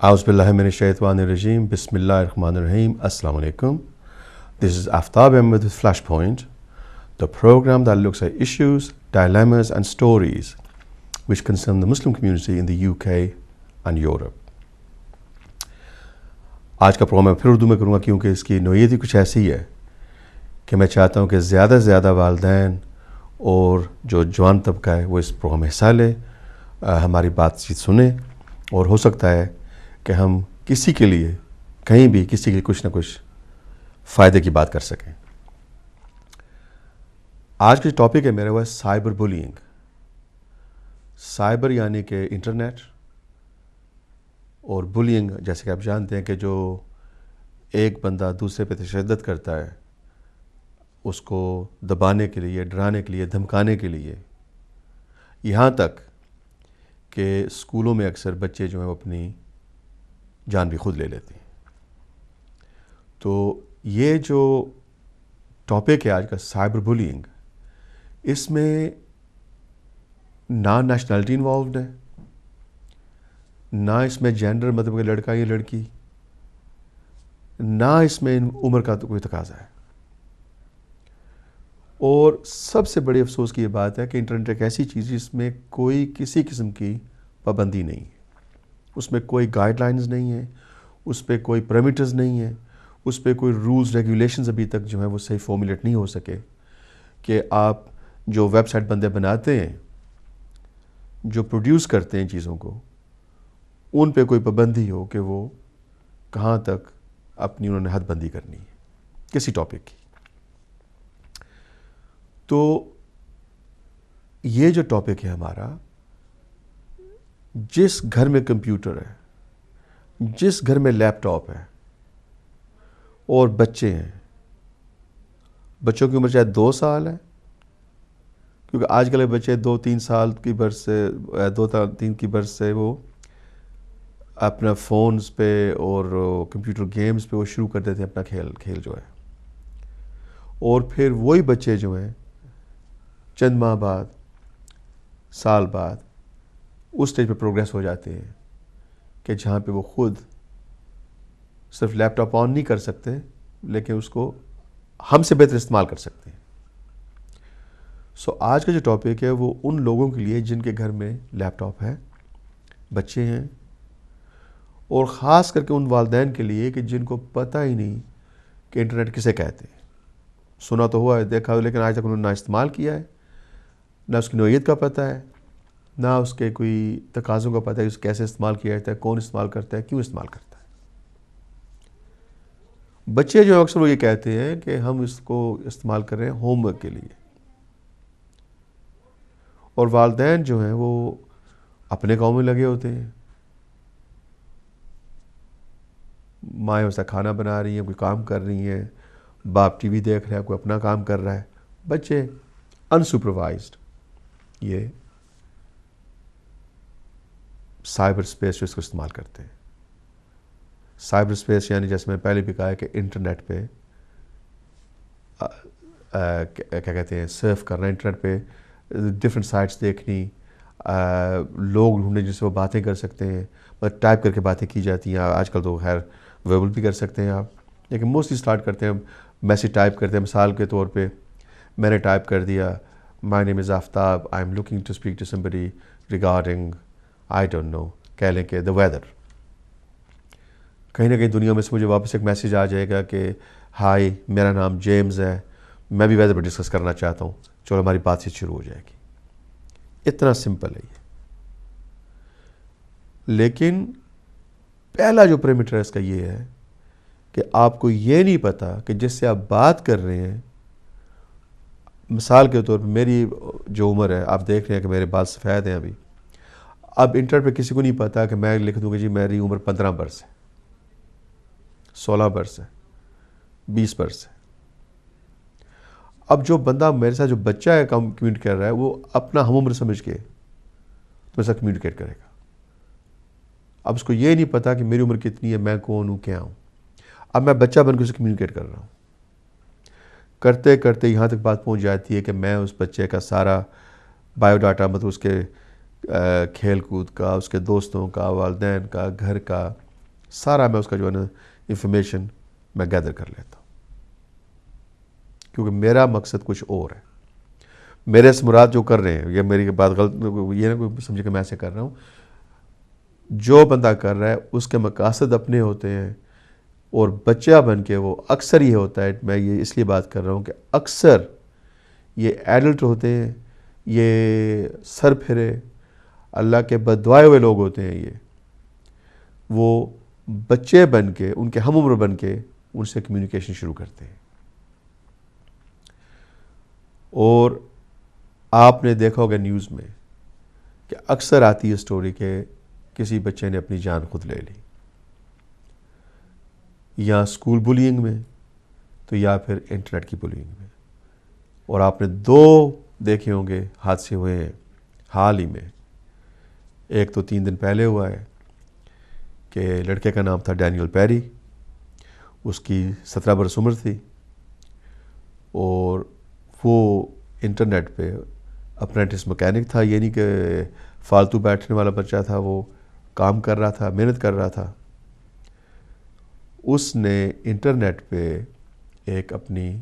A'udhu billahi minash shaitanir rajim. Bismillahir rahmanir rahim. Assalamu alaikum. This is Aftab Ahmed with Flashpoint, the program that looks at issues, dilemmas and stories which concern the Muslim community in the UK and Europe. آج کا programme میں پھر اردو میں کروں گا کیونکہ اس کی نوعیت ہی کچھ ایسی ہے کہ میں چاہتا ہوں کہ زیادہ سے زیادہ والدین اور جو جوان طبقہ ہے وہ اس پروگرام میں حصہ لے، ہماری بات چیت سنیں، اور ہو سکتا ہے کہ ہم کسی کے لیے کہیں بھی کسی کے لیے کچھ نہ کچھ فائدے کی بات کر سکیں۔ آج کا جو ٹاپک ہے میرا وہ ہے سائبر بولینگ۔ سائبر یعنی کہ انٹرنیٹ، اور بولینگ جیسے کہ آپ جانتے ہیں کہ جو ایک بندہ دوسرے پہ تشدد کرتا ہے، اس کو دبانے کے لیے، ڈرانے کے لیے، دھمکانے کے لیے، یہاں تک کہ اسکولوں میں اکثر بچے جو ہیں وہ اپنی جان بھی خود لے لیتے ہیں۔ تو یہ جو ٹاپک ہے آج کا سائبر بولینگ، اس میں نہ نیشنلٹی انوالوڈ ہے، نہ اس میں جینڈر مطلب کہ لڑکا یا لڑکی، نہ اس میں عمر کا کوئی تقاضا ہے۔ اور سب سے بڑی افسوس کی یہ بات ہے کہ انٹرنیٹ ایک ایسی چیز ہے جس میں کوئی کسی قسم کی پابندی نہیں ہے، اس میں کوئی گائیڈ لائنز نہیں ہیں، اس پہ کوئی پیرامیٹرز نہیں ہیں، اس پہ کوئی رولز ریگولیشنز ابھی تک جو ہیں وہ صحیح فارمولیٹ نہیں ہو سکے کہ آپ جو ویب سائٹ بندے بناتے ہیں، جو پروڈیوس کرتے ہیں چیزوں کو، ان پہ کوئی پابندی ہو کہ وہ کہاں تک اپنی انہوں نے حد بندی کرنی ہے کسی ٹاپک کی۔ تو یہ جو ٹاپک ہے ہمارا، جس گھر میں کمپیوٹر ہے، جس گھر میں لیپ ٹاپ ہے اور بچے ہیں، بچوں کی عمر چاہے 2 سال ہے، کیونکہ آج کل کے بچے 2-3 سال کی برس سے 2-3 کی برس سے وہ اپنا فونز پہ اور کمپیوٹر گیمز پہ وہ شروع کر دیتے ہیں اپنا کھیل جو ہے، اور پھر وہی بچے جو ہیں چند ماہ بعد، سال بعد اس سٹیج پہ پروگریس ہو جاتے ہیں کہ جہاں پہ وہ خود صرف لیپ ٹاپ آن نہیں کر سکتے لیکن اس کو ہم سے بہتر استعمال کر سکتے ہیں۔ سو آج کا جو ٹاپک ہے وہ ان لوگوں کے لیے جن کے گھر میں لیپ ٹاپ ہے، بچے ہیں، اور خاص کر کے ان والدین کے لیے کہ جن کو پتہ ہی نہیں کہ انٹرنیٹ کسے کہتے ہیں۔ سنا تو ہوا ہے، دیکھا ہو، لیکن آج تک انہوں نے نہ استعمال کیا ہے، نہ اس کی نوعیت کا پتہ ہے، نہ اس کے کوئی تقاضوں کا پتہ ہے، اس کیسے استعمال کیا جاتا ہے، کون استعمال کرتا ہے، کیوں استعمال کرتا ہے۔ بچے جو اکثر وہ یہ کہتے ہیں کہ ہم اس کو استعمال کر رہے ہیں ہوم ورک کے لیے، اور والدین جو ہیں وہ اپنے کاموں میں لگے ہوتے ہیں، مائیں ویسا کھانا بنا رہی ہیں، کوئی کام کر رہی ہیں، باپ ٹی وی دیکھ رہا ہے، کوئی اپنا کام کر رہا ہے، بچے انسپروائزڈ یہ سائبر اسپیس جو اس کو استعمال کرتے ہیں۔ سائبر اسپیس یعنی جیسے میں نے پہلے بھی کہا ہے کہ انٹرنیٹ پہ کیا کہتے ہیں، سرف کرنا، انٹرنیٹ پہ ڈفرینٹ سائٹس دیکھنی، لوگ ڈھونڈنے جن سے وہ باتیں کر سکتے ہیں، مطلب ٹائپ کر کے باتیں کی جاتی ہیں۔ آج کل تو خیر ویبل بھی کر سکتے ہیں آپ، لیکن موسٹلی اسٹارٹ کرتے ہیں میسیج ٹائپ کرتے ہیں۔ مثال کے طور پہ میں نے ٹائپ کر دیا، my name is Aftab, I am looking to speak to somebody regarding I don't know, کہہ لیں کہ دا ویدر۔ کہیں نہ کہیں دنیا میں سے مجھے واپس ایک میسیج آ جائے گا کہ ہائی، میرا نام جیمز ہے، میں بھی ویدر پہ ڈسکس کرنا چاہتا ہوں، چلو ہماری بات چیت شروع ہو جائے گی۔ اتنا سمپل ہے یہ۔ لیکن پہلا جو پیرامیٹر ہے اس کا یہ ہے کہ آپ کو یہ نہیں پتا کہ جس سے آپ بات کر رہے ہیں، مثال کے طور پہ میری جو عمر ہے، آپ دیکھ رہے ہیں کہ میرے بال سفید ہیں ابھی، اب انٹرنیٹ پہ کسی کو نہیں پتا کہ میں لکھ دوں کہ جی میری عمر 15 برس ہے، 16 برس ہے، 20 برس ہے۔ اب جو بندہ میرے ساتھ جو بچہ ہے کمیونیکیٹ کر رہا ہے، وہ اپنا ہم عمر سمجھ کے میرے ساتھ کمیونیکیٹ کرے گا۔ اب اس کو یہ نہیں پتا کہ میری عمر کتنی ہے، میں کون ہوں، کیا ہوں۔ اب میں بچہ بن کے اسے کمیونیکیٹ کر رہا ہوں، کرتے کرتے یہاں تک بات پہنچ جاتی ہے کہ میں اس بچے کا سارا بایو ڈاٹا، مطلب اس کے کھیل کود کا، اس کے دوستوں کا، والدین کا، گھر کا، سارا میں اس کا جو ہے نا انفارمیشن میں گیدر کر لیتا ہوں، کیونکہ میرا مقصد کچھ اور ہے. میرے سے مراد جو کر رہے ہیں، یا میری بات غلط یہ نہ کوئی سمجھے کہ میں ایسے کر رہا ہوں، جو بندہ کر رہا ہے اس کے مقاصد اپنے ہوتے ہیں، اور بچہ بن کے وہ اکثر یہ ہوتا ہے، میں یہ اس لیے بات کر رہا ہوں کہ اکثر یہ ایڈلٹ ہوتے ہیں، یہ سر پھرے اللہ کے بددعائے ہوئے لوگ ہوتے ہیں، وہ بچے بن کے، ان کے ہم عمر بن کے ان سے کمیونیکیشن شروع کرتے ہیں. اور آپ نے دیکھا ہوگا نیوز میں کہ اکثر آتی ہے سٹوری کہ کسی بچے نے اپنی جان خود لے لی، یا اسکول بلینگ میں تو یا پھر انٹرنیٹ کی بلینگ میں. اور آپ نے 2 دیکھے ہوں گے حادثے ہوئے ہیں حال ہی میں. ایک تو 3 دن پہلے ہوا ہے کہ لڑکے کا نام تھا ڈینیل پیری، اس کی 17 برس عمر تھی، اور وہ انٹرنیٹ پہ اپرینٹس مکینک تھا، یہ نہیں کہ فالتو بیٹھنے والا بچہ تھا، وہ کام کر رہا تھا، محنت کر رہا تھا. اس نے انٹرنیٹ پہ ایک اپنی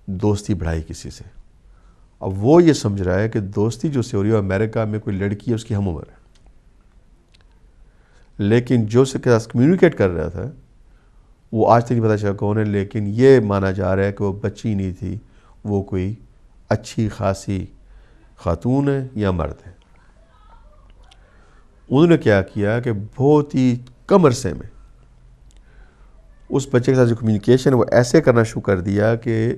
دوستی بڑھائی کسی سے. اب وہ یہ سمجھ رہا ہے کہ دوستی جو سے ہو رہی ہے امریکہ میں کوئی لڑکی ہے اس کی ہم عمر ہے، لیکن جو اس کے ساتھ کمیونیکیٹ کر رہا تھا وہ آج تک نہیں پتا چلا کون ہے، لیکن یہ مانا جا رہا ہے کہ وہ بچی نہیں تھی، وہ کوئی اچھی خاصی خاتون ہے یا مرد ہے. انہوں نے کیا کیا کہ بہت ہی کم عرصے میں اس بچے کے ساتھ جو کمیونیکیشن وہ ایسے کرنا شروع کر دیا کہ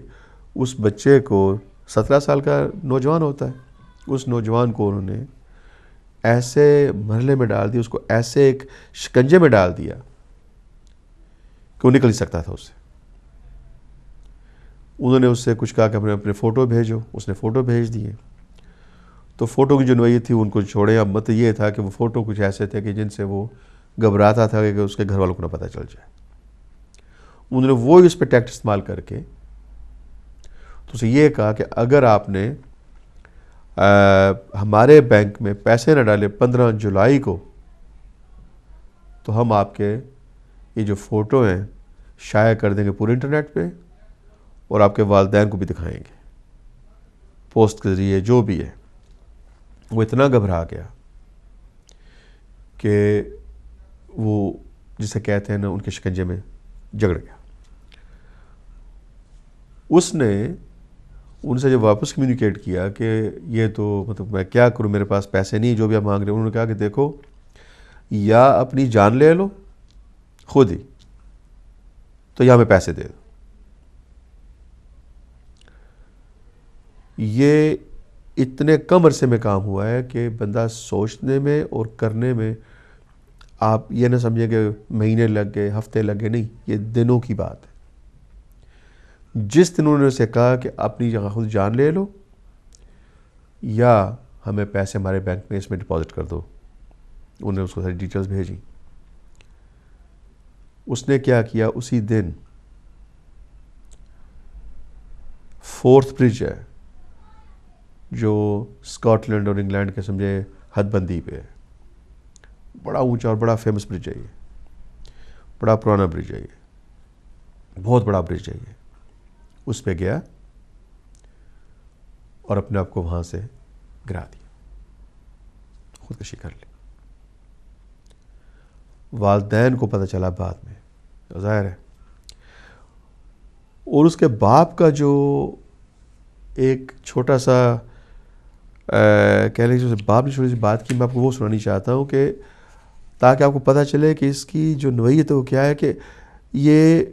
اس بچے کو 17 سال کا نوجوان ہوتا ہے، اس نوجوان کو انہوں نے ایسے مرحلے میں ڈال دیا، اس کو ایسے ایک شکنجے میں ڈال دیا کہ وہ نکل ہی سکتا تھا اس سے. انہوں نے اس سے کچھ کہا کہ اپنے فوٹو بھیجو، اس نے فوٹو بھیج دیے. تو فوٹو کی جو نوعیت تھی ان کو چھوڑے. اب مت یہ تھا کہ وہ فوٹو کچھ ایسے تھے کہ جن سے وہ گھبراتا تھا کہ اس کے گھر والوں کو نہ پتہ چل جائے. انہوں نے وہ اس پہ ٹیکٹ استعمال کر کے تو اسے یہ کہا کہ اگر آپ نے ہمارے بینک میں پیسے نہ ڈالے 15 جولائی کو تو ہم آپ کے یہ جو فوٹو ہیں شائع کر دیں گے پورے انٹرنیٹ پہ، اور آپ کے والدین کو بھی دکھائیں گے پوسٹ کے ذریعے جو بھی ہے. وہ اتنا گھبرا گیا کہ وہ جسے کہتے ہیں نا ان کے شکنجے میں جگڑ گیا. اس نے ان سے جب واپس کمیونیکیٹ کیا کہ یہ تو مطلب میں کیا کروں، میرے پاس پیسے نہیں جو بھی آپ مانگ رہے ہیں، انہوں نے کہا کہ دیکھو یا اپنی جان لے لو خود ہی تو یا ہمیں پیسے دے دو. یہ اتنے کم عرصے میں کام ہوا ہے کہ بندہ سوچنے میں اور کرنے میں آپ یہ نہ سمجھیں کہ مہینے لگ گئے، ہفتے لگ گئے، نہیں، یہ دنوں کی بات ہے. جس دن انہوں نے اسے کہا کہ اپنی جگہ خود جان لے لو یا ہمیں پیسے ہمارے بینک میں اس میں ڈپازٹ کر دو، انہوں نے اس کو ساری ڈیٹیلز بھیجی. اس نے کیا کیا، اسی دن 4th برج ہے جو اسکاٹ لینڈ اور انگلینڈ کے سمجھے حد بندی پہ ہے، بڑا اونچا اور بڑا فیمس برج ہے، یہ بڑا پرانا برج ہے، یہ بہت بڑا برج ہے. یہ اس پہ گیا اور اپنے آپ کو وہاں سے گرا دیا، خودکشی کر لی. والدین کو پتہ چلا بعد میں، ظاہر ہے، اور اس کے باپ کا جو ایک چھوٹا سا کہہ لیجیے باپ نے چھوٹی سی بات کی، میں آپ کو وہ سنانی چاہتا ہوں کہ تاکہ آپ کو پتہ چلے کہ اس کی جو نوعیت ہے وہ کیا ہے. کہ یہ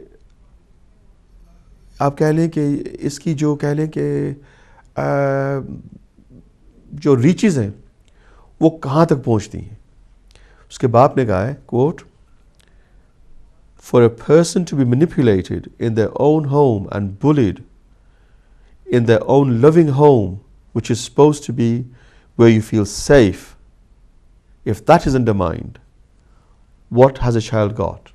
آپ کہہ لیں کہ اس کی جو کہہ لیں کہ جو ریچز ہیں وہ کہاں تک پہنچتی ہیں. اس کے باپ نے کہا ہے quote, for a person to be manipulated in their own home and bullied in their own loving home which is supposed to be where you feel safe, if that is undermined, what has a child got?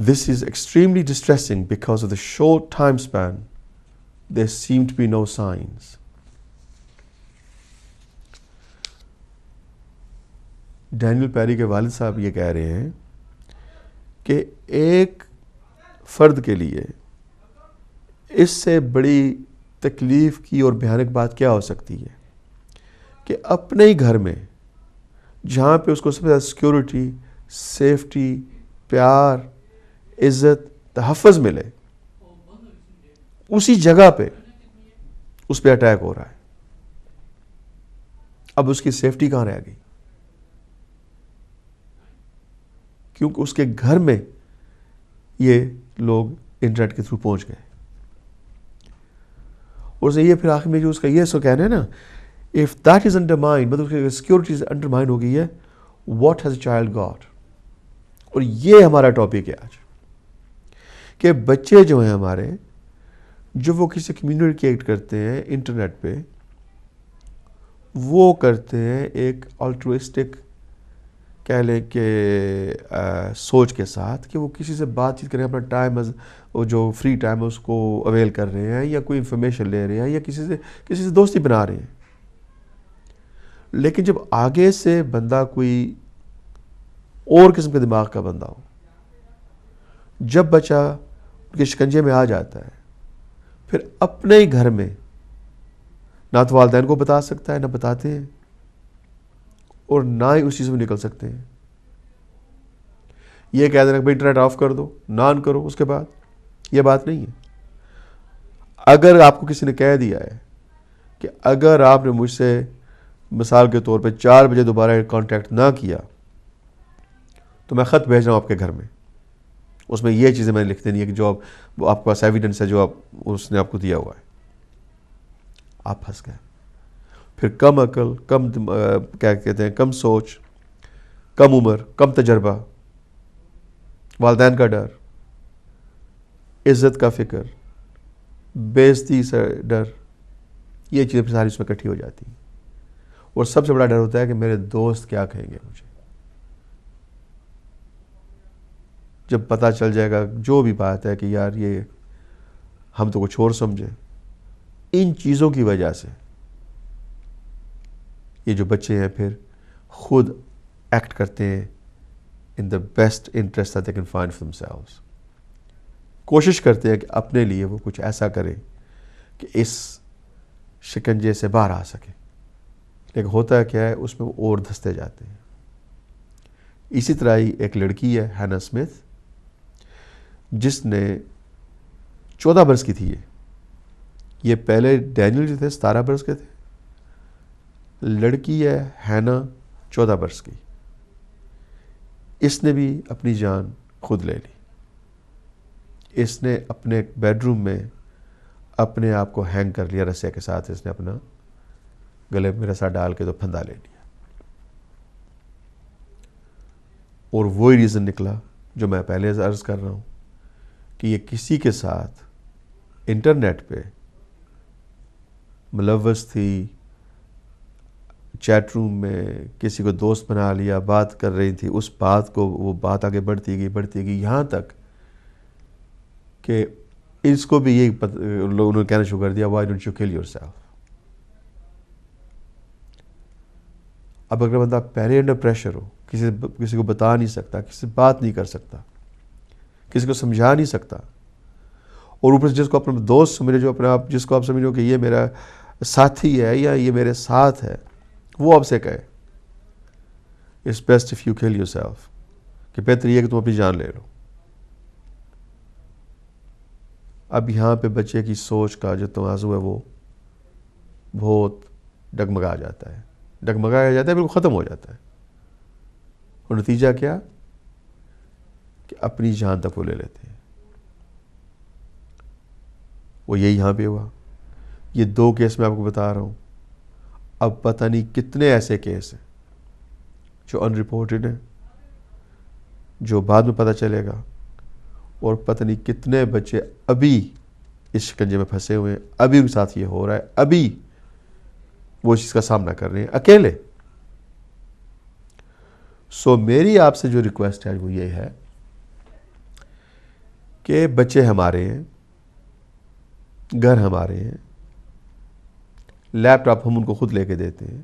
This is extremely distressing because of the short time span. There seem to be no signs. Daniel Perry کے والد صاحب یہ کہہ رہے ہیں کہ ایک فرد کے لیے اس سے بڑی تکلیف کی اور بھیانک بات کیا ہو سکتی ہے کہ اپنے ہی گھر میں جہاں پہ اس کو سب سے زیادہ سیکیورٹی، سیفٹی، پیار، عزت، تحفظ ملے، اسی جگہ پہ اس پہ اٹیک ہو رہا ہے. اب اس کی سیفٹی کہاں رہ گئی؟ کیونکہ اس کے گھر میں یہ لوگ انٹرنیٹ کے تھرو پہنچ گئے. اور یہ پھر آخر میں جو اس کا یہ سو کہنا ہے نا، if that is undermined، مطلب سیکیورٹی انڈرمائن ہو گئی ہے، what has a child got؟ اور یہ ہمارا ٹاپک ہے آج کہ بچے جو ہیں ہمارے، جو وہ کسی کمیونیکیٹ کرتے ہیں انٹرنیٹ پہ، وہ کرتے ہیں ایک الٹروسٹک کہہ لیں کہ سوچ کے ساتھ کہ وہ کسی سے بات چیت کریں، اپنا ٹائم جو فری ٹائم ہے اس کو اویل کر رہے ہیں، یا کوئی انفارمیشن لے رہے ہیں، یا کسی سے دوستی بنا رہے ہیں. لیکن جب آگے سے بندہ کوئی اور قسم کے دماغ کا بندہ ہو، جب بچہ ان کے شکنجے میں آ جاتا ہے، پھر اپنے ہی گھر میں نہ تو والدین کو بتا سکتا ہے، نہ بتاتے ہیں، اور نہ ہی اس چیز میں نکل سکتے ہیں. یہ کہہ دینا کہ بھائی انٹرنیٹ آف کر دو، نہ آن کرو اس کے بعد، یہ بات نہیں ہے. اگر آپ کو کسی نے کہہ دیا ہے کہ اگر آپ نے مجھ سے مثال کے طور پہ 4 بجے دوبارہ کانٹیکٹ نہ کیا تو میں خط بھیج رہا ہوں آپ کے گھر میں، اس میں یہ چیزیں میں نے لکھ دینی ہے کہ جو آپ کے پاس ایویڈنس ہے جو اس نے آپ کو دیا ہوا ہے. آپ پھنس گئے. پھر کم عقل، کیا کہتے ہیں، کم سوچ، کم عمر، کم تجربہ، والدین کا ڈر، عزت کا فکر، بے عزتی سے ڈر، یہ چیزیں ساری اس میں اکٹھی ہو جاتی ہیں. اور سب سے بڑا ڈر ہوتا ہے کہ میرے دوست کیا کہیں گے مجھے جب پتہ چل جائے گا جو بھی بات ہے کہ یار یہ ہم تو کچھ اور سمجھے. ان چیزوں کی وجہ سے یہ جو بچے ہیں پھر خود ایکٹ کرتے ہیں in the best interest that they can find for themselves. کوشش کرتے ہیں کہ اپنے لیے وہ کچھ ایسا کریں کہ اس شکنجے سے باہر آ سکے. لیکن ہوتا کیا ہے، اس میں وہ اور دھستے جاتے ہیں. اسی طرح ہی ایک لڑکی ہے ہینا اسمتھ، جس نے 14 برس کی تھی. یہ پہلے ڈینیل جو تھے 17 برس کے تھے. لڑکی ہے ہینا 14 برس کی. اس نے بھی اپنی جان خود لے لی. اس نے اپنے بیڈ روم میں اپنے آپ کو ہینگ کر لیا رسے کے ساتھ. اس نے اپنا گلے میں رسا ڈال کے تو پھندا لے لیا. اور وہی ریزن نکلا جو میں پہلے عرض کر رہا ہوں کہ یہ کسی کے ساتھ انٹرنیٹ پہ ملوث تھی، چیٹ روم میں کسی کو دوست بنا لیا، بات کر رہی تھی، اس بات کو وہ بات آگے بڑھتی گئی یہاں تک کہ اس کو بھی یہ لوگوں نے کہنا شروع کر دیا why don't you kill yourself. اب اگر بندہ پہلے انڈر پریشر ہو، کسی کو بتا نہیں سکتا، کسی سے بات نہیں کر سکتا، کسی کو سمجھا نہیں سکتا، اور اوپر سے جس کو اپنا دوست سمجھے، جو اپنے آپ جس کو آپ سمجھو کہ یہ میرا ساتھی ہے یا یہ میرے ساتھ ہے، وہ آپ سے کہے it's best if you kill yourself، کہ بہتر یہ کہ تم اپنی جان لے لو. اب یہاں پہ بچے کی سوچ کا جو تنازع ہے وہ بہت ڈگمگایا جاتا ہے، بالکل ختم ہو جاتا ہے. اور نتیجہ کیا کہ اپنی جان تک وہ لے لیتے ہیں. وہ یہی یہاں پہ ہوا. یہ 2 کیس میں آپ کو بتا رہا ہوں. اب پتہ نہیں کتنے ایسے کیس ہیں جو ان رپورٹڈ ہیں، جو بعد میں پتہ چلے گا. اور پتہ نہیں کتنے بچے ابھی اس شکنجے میں پھنسے ہوئے ہیں، ابھی ان کے ساتھ یہ ہو رہا ہے، ابھی وہ اس چیز کا سامنا کر رہے ہیں اکیلے. سو میری آپ سے جو ریکویسٹ ہے وہ یہ ہے کہ بچے ہمارے ہیں، گھر ہمارے ہیں، لیپ ٹاپ ہم ان کو خود لے کے دیتے ہیں،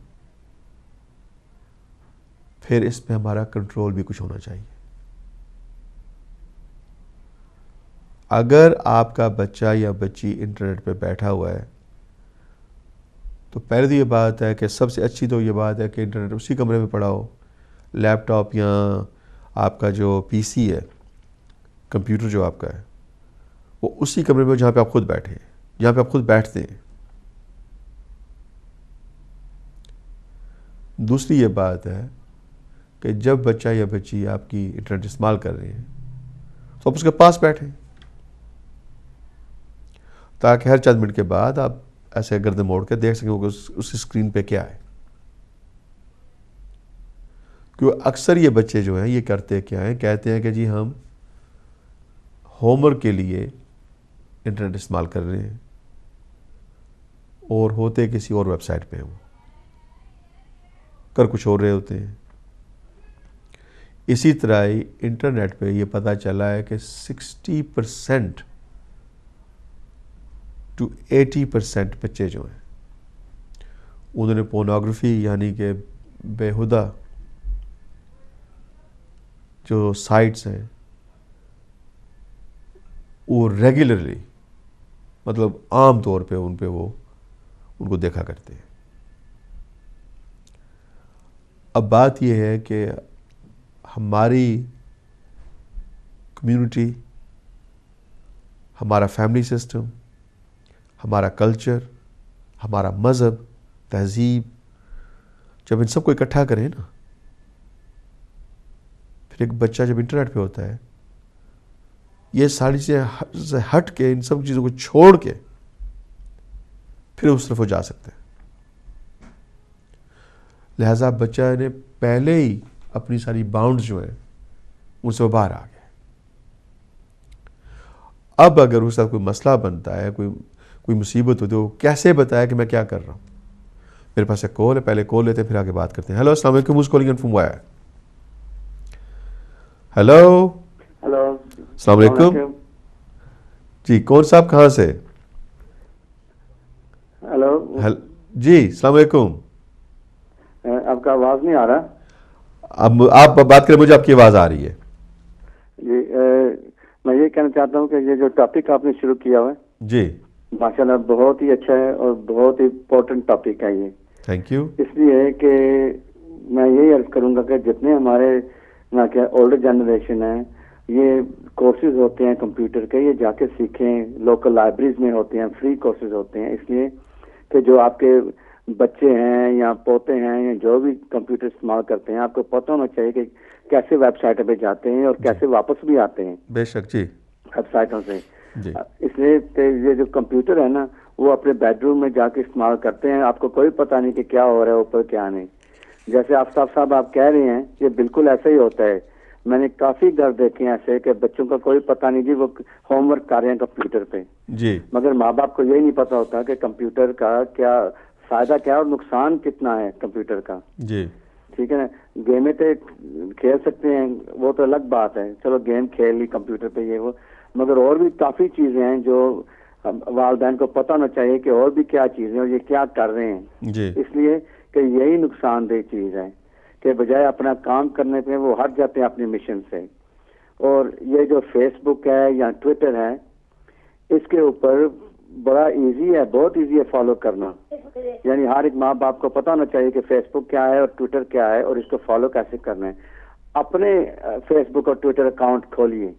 پھر اس میں ہمارا کنٹرول بھی کچھ ہونا چاہیے. اگر آپ کا بچہ یا بچی انٹرنیٹ پہ بیٹھا ہوا ہے تو پہلے تو یہ بات ہے کہ سب سے اچھی تو یہ بات ہے کہ انٹرنیٹ اسی کمرے میں پڑا ہو. لیپ ٹاپ یا آپ کا جو پی سی ہے, کمپیوٹر جو آپ کا ہے, وہ اسی کمرے میں جہاں پہ آپ خود بیٹھے ہیں, جہاں پہ آپ خود بیٹھتے ہیں. دوسری یہ بات ہے کہ جب بچہ یا بچی آپ کی انٹرنیٹ استعمال کر رہے ہیں تو آپ اس کے پاس بیٹھیں, تاکہ ہر چند منٹ کے بعد آپ ایسے گردن موڑ کے دیکھ سکیں کہ اس اسکرین پہ کیا ہے. کیونکہ اکثر یہ بچے جو ہیں یہ کرتے کیا ہیں, کہتے ہیں کہ جی ہم ہوم ورک کے لیے انٹرنیٹ استعمال کر رہے ہیں, اور ہوتے کسی اور ویب سائٹ پہ ہیں, وہ کر کچھ اور رہے ہوتے ہیں. اسی طرح ہی انٹرنیٹ پہ یہ پتہ چلا ہے کہ 60% to 80% بچے جو ہیں انہوں نے پورنوگرافی یعنی کہ بےہودہ جو سائٹس ہیں وہ ریگولرلی, مطلب عام طور پہ ان کو دیکھا کرتے ہیں. اب بات یہ ہے کہ ہماری کمیونٹی, ہمارا فیملی سسٹم, ہمارا کلچر, ہمارا مذہب, تہذیب, جب ان سب کو اکٹھا کریں نا, پھر ایک بچہ جب انٹرنیٹ پہ ہوتا ہے یہ ساری چیزیں سے ہٹ کے, ان سب چیزوں کو چھوڑ کے پھر اس طرف وہ جا سکتے ہیں. لہٰذا بچہ نے پہلے ہی اپنی ساری باؤنڈز جو ہیں ان سے باہر آ گیا. اب اگر اس کا کوئی مسئلہ بنتا ہے, کوئی مصیبت ہوتی ہے, وہ کیسے بتائے کہ میں کیا کر رہا ہوں. میرے پاس ایک کال ہے, پہلے کال لیتے ہیں پھر آگے بات کرتے ہیں. ہیلو, السلام علیکم. who's calling in from where? Hello, hello, السلام علیکم. جی کون صاحب کہاں سے؟ ہلو. جی السلام علیکم. آپ کا آواز نہیں آ رہا. اب آپ بات کریں, مجھے آپ کی آواز آ رہی ہے. جی میں یہ کہنا چاہتا ہوں کہ یہ جو ٹاپک آپ نے شروع کیا ہوا ہے جی ماشاءاللہ بہت ہی اچھا ہے اور بہت ہی امپورٹنٹ ٹاپک ہے یہ. Thank you. اس لیے کہ میں یہی عرض کروں گا کہ جتنے ہمارے اولڈر جنریشن ہیں, یہ کورسز ہوتے ہیں کمپیوٹر کے, یہ جا کے سیکھیں. لوکل لائبریریز میں ہوتے ہیں, فری کورسز ہوتے ہیں. اس لیے کہ جو آپ کے بچے ہیں یا پوتے ہیں یا جو بھی کمپیوٹر استعمال کرتے ہیں, آپ کو پتہ ہونا چاہیے کہ کیسے ویب سائٹ پہ جاتے ہیں اور کیسے واپس بھی آتے ہیں بے شک. جی ویب سائٹوں سے. جی اس لیے کہ یہ جو کمپیوٹر ہے نا وہ اپنے بیڈ روم میں جا کے استعمال کرتے ہیں, آپ کو کوئی پتہ نہیں کہ کیا ہو رہا ہے اوپر کیا نہیں. جیسے آفتاب صاحب آپ کہہ رہے ہیں یہ بالکل ایسا ہی ہوتا ہے. میں نے کافی گھر دیکھے ہیں ایسے کہ بچوں کا کوئی پتہ نہیں جی وہ ہوم ورک کر رہے ہیں کمپیوٹر پہ, جی مگر ماں باپ کو یہی نہیں پتہ ہوتا کہ کمپیوٹر کا کیا فائدہ کیا اور نقصان کتنا ہے کمپیوٹر کا. جی ٹھیک ہے نا, گیمیں تو کھیل سکتے ہیں وہ تو الگ بات ہے, چلو گیم کھیل لی کمپیوٹر پہ یہ وہ, مگر اور بھی کافی چیزیں ہیں جو والدین کو پتہ ہونا چاہیے کہ اور بھی کیا چیزیں اور یہ کیا کر رہے ہیں. جی اس لیے کہ یہی نقصان دہ چیز ہے کہ بجائے اپنا کام کرنے پہ وہ ہٹ جاتے ہیں اپنی مشن سے. اور یہ جو فیس بک ہے یا ٹویٹر ہے اس کے اوپر بڑا ایزی ہے, بہت ایزی ہے فالو کرنا. یعنی ہر ایک ماں باپ کو پتہ ہونا چاہیے کہ فیس بک کیا ہے اور ٹویٹر کیا ہے اور اس کو فالو کیسے کرنا ہے. اپنے فیس بک اور ٹویٹر اکاؤنٹ کھولیے,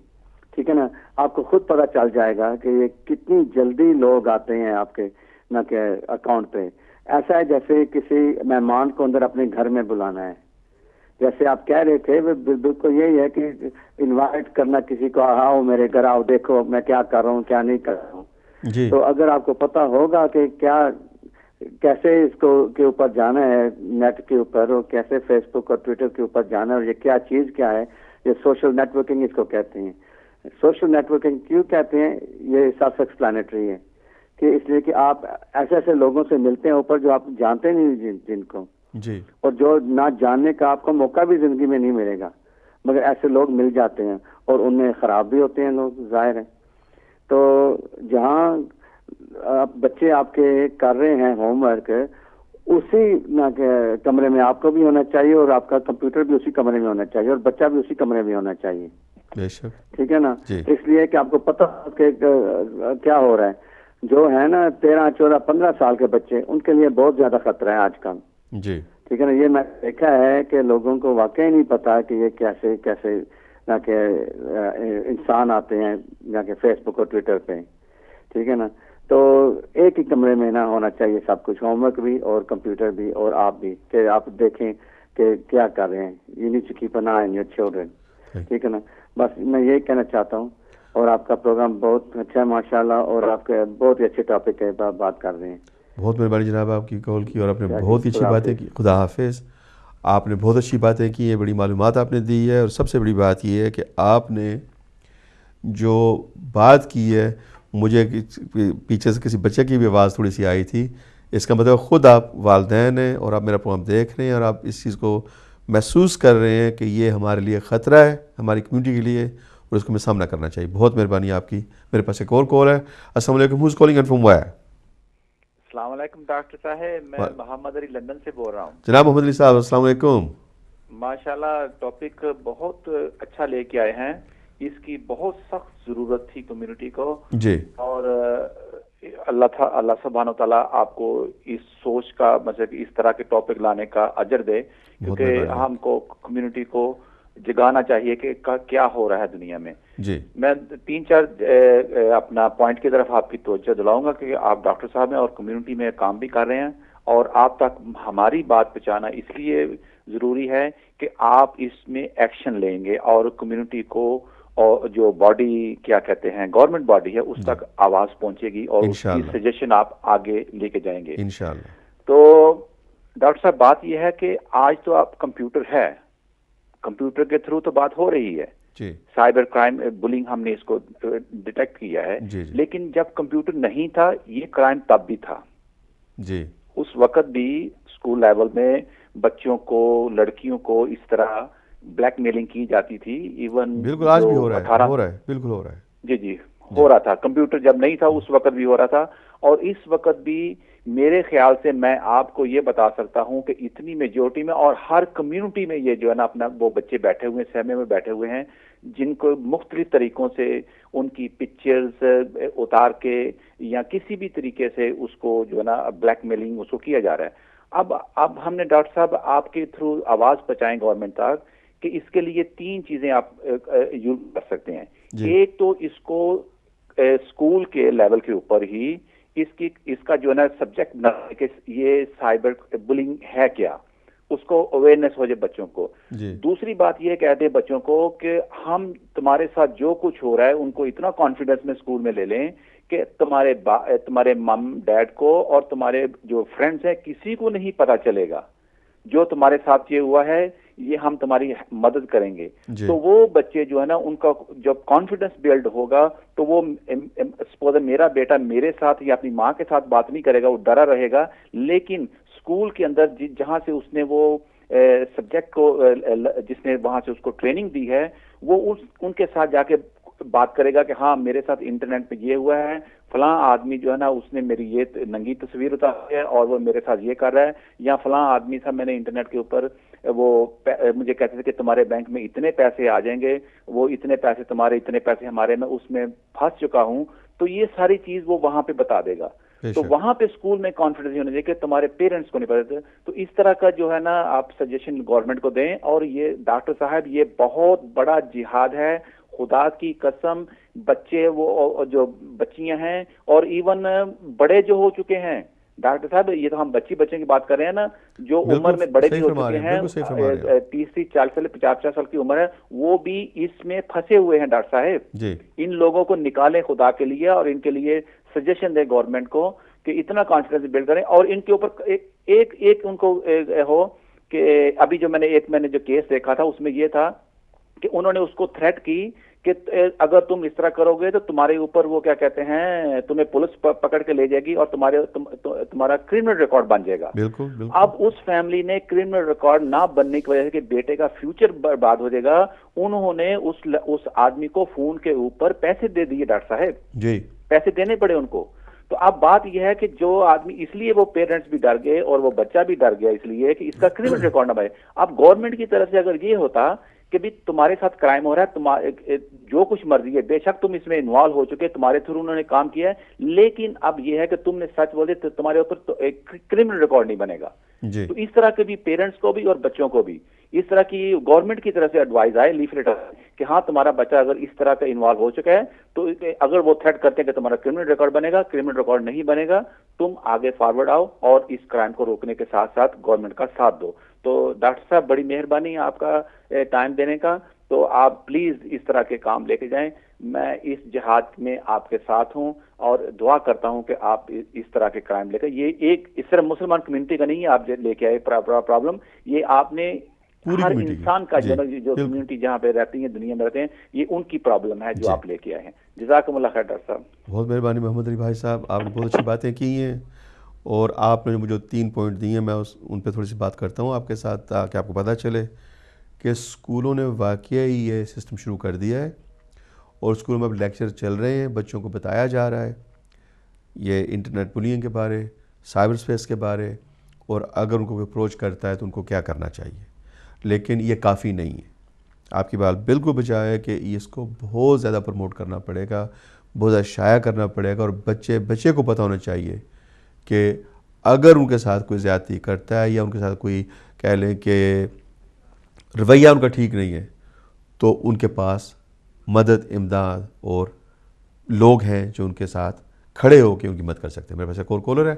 ٹھیک ہے نا, آپ کو خود پتہ چل جائے گا کہ یہ کتنی جلدی لوگ آتے ہیں آپ کے نہ کہ اکاؤنٹ پہ. ایسا ہے جیسے کسی مہمان کو اندر اپنے گھر میں بلانا ہے. جیسے آپ کہہ رہے تھے بالکل یہی ہے کہ انوائٹ کرنا کسی کو, آؤ میرے گھر آؤ, دیکھو میں کیا کر رہا ہوں کیا نہیں کر رہا ہوں. جی تو اگر آپ کو پتہ ہوگا کہ کیسے اس کو کے اوپر جانا ہے نیٹ کے اوپر, اور کیسے فیس بک اور ٹویٹر کے اوپر جانا ہے, اور یہ کیا چیز کیا ہے, یہ سوشل نیٹ ورکنگ اس کو کہتے ہیں. سوشل نیٹ ورکنگ کیوں کہتے ہیں, یہ سیلف ایکسپلینیٹری ہے کہ اس لیے کہ آپ ایسے ایسے لوگوں سے ملتے ہیں اوپر جو آپ جانتے نہیں جن کو, جی اور جو نہ جاننے کا آپ کو موقع بھی زندگی میں نہیں ملے گا, مگر ایسے لوگ مل جاتے ہیں اور ان میں خراب بھی ہوتے ہیں لوگ, ظاہر ہے. تو جہاں بچے آپ کے کر رہے ہیں ہوم ورک, اسی کمرے میں آپ کو بھی ہونا چاہیے اور آپ کا کمپیوٹر بھی اسی کمرے میں ہونا چاہیے اور بچہ بھی اسی کمرے میں ہونا چاہیے. بے شک. ٹھیک ہے نا. جی. اس لیے کہ آپ کو پتہ کہ کیا ہو رہا ہے. جو ہے نا 13 14 15 سال کے بچے, ان کے لیے بہت زیادہ خطرہ ہے آج کل. جی. ٹھیک ہے نا. یہ میں دیکھا ہے کہ لوگوں کو واقعی نہیں پتا کہ یہ کیسے کیسے نہ کہ انسان آتے ہیں نہ کہ فیس بک اور ٹویٹر پہ. ٹھیک ہے نا. تو ایک ہی کمرے میں نہ ہونا چاہیے سب کچھ, ہوم ورک بھی اور کمپیوٹر بھی اور آپ بھی, کہ آپ دیکھیں کہ کیا کر رہے ہیں. You need to keep an eye on your children. ٹھیک ہے نا. بس میں یہی کہنا چاہتا ہوں. اور آپ کا پروگرام بہت اچھا ہے ماشاءاللہ, اور آپ کے بہت ہی اچھے ٹاپک ہے بات کر رہے ہیں. بہت مہربانی جناب آپ کی کال کی, اور آپ نے بہت ہی اچھی باتیں کی. خدا حافظ. آپ نے بہت اچھی باتیں کی ہیں, بڑی معلومات آپ نے دی ہے, اور سب سے بڑی بات یہ ہے کہ آپ نے جو بات کی ہے, مجھے پیچھے سے کسی بچے کی بھی آواز تھوڑی سی آئی تھی. اس کا مطلب خود آپ والدین ہیں اور آپ میرا پروگرام دیکھ رہے ہیں, اور آپ اس چیز کو محسوس کر رہے ہیں کہ یہ ہمارے لیے خطرہ ہے, ہماری کمیونٹی کے لیے, اور اس کو ہمیں سامنا کرنا چاہیے. بہت مہربانی آپ کی. میرے پاس ایک اور کال ہے. السلام علیکم. Who's calling and from where? السلام علیکم ڈاکٹر صاحب, میں محمد علی لندن سے بول رہا ہوں. جناب محمد علی صاحب السلام علیکم. ماشاءاللہ ٹاپک بہت اچھا لے کے آئے ہیں. اس کی بہت سخت ضرورت تھی کمیونٹی کو. جی. اور اللہ سبحانہ تعالیٰ آپ کو اس سوچ کا مطلب اس طرح کے ٹاپک لانے کا اجر دے, کیونکہ ہم کو کمیونٹی کو جگانا چاہیے کہ کیا ہو رہا ہے دنیا میں. جی. میں 3-4 اپنا پوائنٹ کی طرف آپ کی توجہ دلاؤں گا کہ آپ ڈاکٹر صاحب ہیں اور کمیونٹی میں کام بھی کر رہے ہیں, اور آپ تک ہماری بات پہنچانا اس لیے ضروری ہے کہ آپ اس میں ایکشن لیں گے اور کمیونٹی کو, اور جو باڈی کیا کہتے ہیں گورنمنٹ باڈی ہے, اس تک آواز پہنچے گی اور اس کی سجیشن آپ آگے لے کے جائیں گے انشاءاللہ. تو ڈاکٹر صاحب بات یہ ہے کہ آج تو آپ کمپیوٹر ہے, کمپیوٹر کے تھرو تو بات ہو رہی ہے. جی. سائبر کرائم بلنگ ہم نے اس کو ڈیٹیکٹ کیا ہے. جی. لیکن جب کمپیوٹر نہیں تھا یہ کرائم تب بھی تھا. جی. اس وقت بھی اسکول لیول میں بچوں کو, لڑکیوں کو اس طرح بلیک میلنگ کی جاتی تھی. ایون بالکل آج بھی ہو رہا ہے. بالکل ہو رہا ہے. جی جی ہو رہا تھا. کمپیوٹر جب نہیں تھا اس وقت بھی ہو رہا تھا, اور اس وقت بھی میرے خیال سے میں آپ کو یہ بتا سکتا ہوں کہ اتنی میجورٹی میں اور ہر کمیونٹی میں یہ جو ہے نا اپنا وہ بچے بیٹھے ہوئے ہیں, سہمے میں بیٹھے ہوئے ہیں, جن کو مختلف طریقوں سے ان کی پکچرز اتار کے یا کسی بھی طریقے سے اس کو جو ہے نا بلیک میلنگ اس کو کیا جا رہا ہے. اب ہم نے ڈاکٹر صاحب آپ کے تھرو آواز پہنچائیں گورنمنٹ تک کہ اس کے لیے 3 چیزیں آپ یوز کر سکتے ہیں. ایک تو اس کو اسکول کے لیول کے اوپر ہی اس کا جو ہے نا سبجیکٹ بنا کہ یہ سائبر بلنگ ہے کیا, اس کو اویئرنیس ہو جائے بچوں کو. دوسری بات یہ کہتے ہیں بچوں کو کہ ہم تمہارے ساتھ جو کچھ ہو رہا ہے ان کو اتنا کانفیڈنس میں اسکول میں لے لیں کہ تمہارے مم ڈیڈ کو اور تمہارے جو فرینڈز ہیں کسی کو نہیں پتا چلے گا. جو تمہارے ساتھ یہ ہوا ہے یہ ہم تمہاری مدد کریں گے. تو وہ بچے جو ہے نا ان کا جب کانفیڈنس بلڈ ہوگا تو وہ سپوز میرا بیٹا میرے ساتھ یا اپنی ماں کے ساتھ بات نہیں کرے گا, وہ ڈرا رہے گا, لیکن اسکول کے اندر جہاں سے اس نے وہ سبجیکٹ کو جس نے وہاں سے اس کو ٹریننگ دی ہے وہ ان کے ساتھ جا کے بات کرے گا کہ ہاں میرے ساتھ انٹرنیٹ پہ یہ ہوا ہے, فلاں آدمی جو ہے نا اس نے میری یہ ننگی تصویر اتاری ہے اور وہ میرے ساتھ یہ کر رہا ہے, یا فلاں آدمی تھا میں نے انٹرنیٹ کے اوپر وہ مجھے کہتے تھے کہ تمہارے بینک میں اتنے پیسے آ جائیں گے, وہ اتنے پیسے تمہارے اتنے پیسے ہمارے, میں اس میں پھنس چکا ہوں. تو یہ ساری چیز وہ وہاں پہ بتا دے گا. تو وہاں پہ اسکول میں کانفیڈنس ہونا چاہیے کہ تمہارے پیرنٹس کو نہیں پتا. تو اس طرح کا جو ہے نا آپ سجیشن گورنمنٹ کو دیں. اور یہ ڈاکٹر صاحب یہ بہت بڑا جہاد ہے, خدا کی قسم. بچے وہ جو بچیاں ہیں اور ایون بڑے جو ہو چکے ہیں ڈاکٹر صاحب, یہ تو ہم بچوں کی بات کر رہے ہیں نا, جو عمر میں بڑے بھی ہو چکے ہیں 30 سے 40 سال 50 سال کی عمر ہے, وہ بھی اس میں پھنسے ہوئے ہیں ڈاکٹر صاحب. ان لوگوں کو نکالیں خدا کے لیے اور ان کے لیے سجیشن دیں گورنمنٹ کو کہ اتنا کانفیڈنس بلڈ کریں. اور ان کے اوپر ایک ان کو ہو کہ ابھی جو میں نے جو کیس دیکھا تھا اس میں یہ تھا کہ انہوں نے اس کو تھریٹ کی کہ اگر تم اس طرح کرو گے تو تمہارے اوپر وہ کیا کہتے ہیں تمہیں پولیس پکڑ کے لے جائے گی اور تمہارا کرمنل ریکارڈ بن جائے گا. اب اس فیملی نے کرمنل ریکارڈ نہ بننے کی وجہ سے کہ بیٹے کا فیوچر برباد ہو جائے گا, انہوں نے اس آدمی کو فون کے اوپر پیسے دے دیے ڈاکٹر صاحب. پیسے دینے پڑے ان کو. تو اب بات یہ ہے کہ جو آدمی اس لیے وہ پیرنٹس بھی ڈر گئے اور وہ بچہ بھی ڈر گیا اس لیے کہ اس کا کرمنل ریکارڈ نہ بنے. اب گورنمنٹ کی طرف سے اگر یہ ہوتا کہ بھی تمہارے ساتھ کرائم ہو رہا ہے, جو کچھ مرضی ہے, بے شک تم اس میں انوالو ہو چکے, تمہارے تھرو انہوں نے کام کیا ہے, لیکن اب یہ ہے کہ تم نے سچ بولے تو تمہارے اوپر تو ایک کرمنل ریکارڈ نہیں بنے گا. تو اس طرح کے بھی پیرنٹس کو بھی اور بچوں کو بھی اس طرح کی گورنمنٹ کی طرف سے ایڈوائز آئے, لیفلیٹ کہ ہاں تمہارا بچہ اگر اس طرح کا انوالو ہو چکا ہے تو اگر وہ تھریٹ کرتے ہیں کہ تمہارا کرمنل ریکارڈ بنے گا, کرمنل ریکارڈ نہیں بنے گا, تم آگے فارورڈ آؤ اور اس کرائم کو روکنے کے ساتھ ساتھ گورنمنٹ کا ساتھ دو. تو ڈاکٹر صاحب بڑی مہربانی ہے آپ کا ٹائم دینے کا, تو آپ پلیز اس طرح کے کام لے کے جائیں. میں اس جہاد میں آپ کے ساتھ ہوں اور دعا کرتا ہوں کہ آپ اس طرح کے کرائم لے کر, یہ ایک اس طرح مسلمان کمیونٹی کا نہیں ہے آپ لے کے آئے پرابلم, یہ آپ نے ہر انسان کا جو کمیونٹی جہاں پہ رہتی ہیں دنیا میں رہتے ہیں یہ ان کی پرابلم ہے جو آپ لے کے آئے ہیں. جزاکم اللہ خیر ڈاکٹر صاحب. بہت مہربانی محمد علی بھائی صاحب, آپ نے بہت اچھی باتیں کی ہیں اور آپ نے مجھے 3 پوائنٹ دیے ہیں, میں ان پہ تھوڑی سی بات کرتا ہوں آپ کے ساتھ تاکہ آپ کو پتہ چلے کہ اسکولوں نے واقعی یہ سسٹم شروع کر دیا ہے اور اسکولوں میں اب لیکچر چل رہے ہیں, بچوں کو بتایا جا رہا ہے یہ انٹرنیٹ بلینگ کے بارے, سائبر اسپیس کے بارے, اور اگر ان کو کوئی اپروچ کرتا ہے تو ان کو کیا کرنا چاہیے. لیکن یہ کافی نہیں ہے, آپ کی بات بالکل بجا ہے کہ اس کو بہت زیادہ پروموٹ کرنا پڑے گا, بہت زیادہ شائع کرنا پڑے گا, اور بچے کو پتہ ہونا چاہیے کہ اگر ان کے ساتھ کوئی زیادتی کرتا ہے یا ان کے ساتھ کوئی کہہ لیں کہ رویہ ان کا ٹھیک نہیں ہے تو ان کے پاس مدد, امداد اور لوگ ہیں جو ان کے ساتھ کھڑے ہو کے ان کی مدد کر سکتے ہیں. میرے پاس ایک کالر ہے,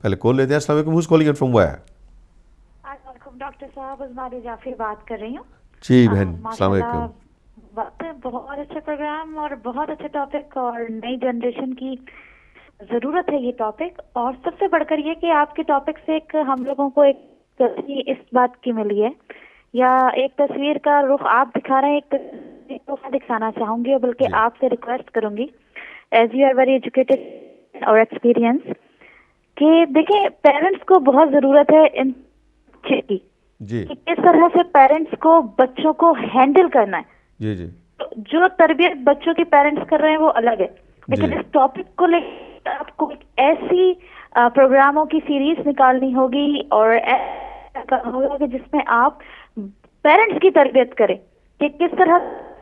پہلے کال لیتے ہیں. السلام علیکم, who's calling from where? Doctor صاحب عزماری جعفر بات کر رہی ہوں. جی بہن, السلام علیکم. بہت اچھا پروگرام اور بہت اچھا ٹاپک, اور نئی جنریشن کی ضرورت ہے یہ ٹاپک, اور سب سے بڑھ کر یہ کہ آپ کے ٹاپک سے ایک ہم لوگوں کو ایک تصویر اس بات کی ملی ہے, یا ایک تصویر کا رخ آپ دکھا رہے ہیں, ایک تصویر کو میں دکھانا چاہوں گی, بلکہ آپ سے ریکویسٹ کروں گی as you are very educated اور ایکسپیرئنس کہ دیکھیں پیرنٹس کو بہت ضرورت ہے ان کی کہ کس طرح سے پیرنٹس کو بچوں کو ہینڈل کرنا ہے. جو تربیت بچوں کی پیرنٹس کر رہے ہیں وہ الگ ہے, لیکن اس ٹاپک کو لے کر آپ کو ایک ایسی پروگراموں کی سیریز نکالنی ہوگی اور ہوگا کہ جس میں آپ پیرنٹس کی تربیت کریں کہ کس طرح,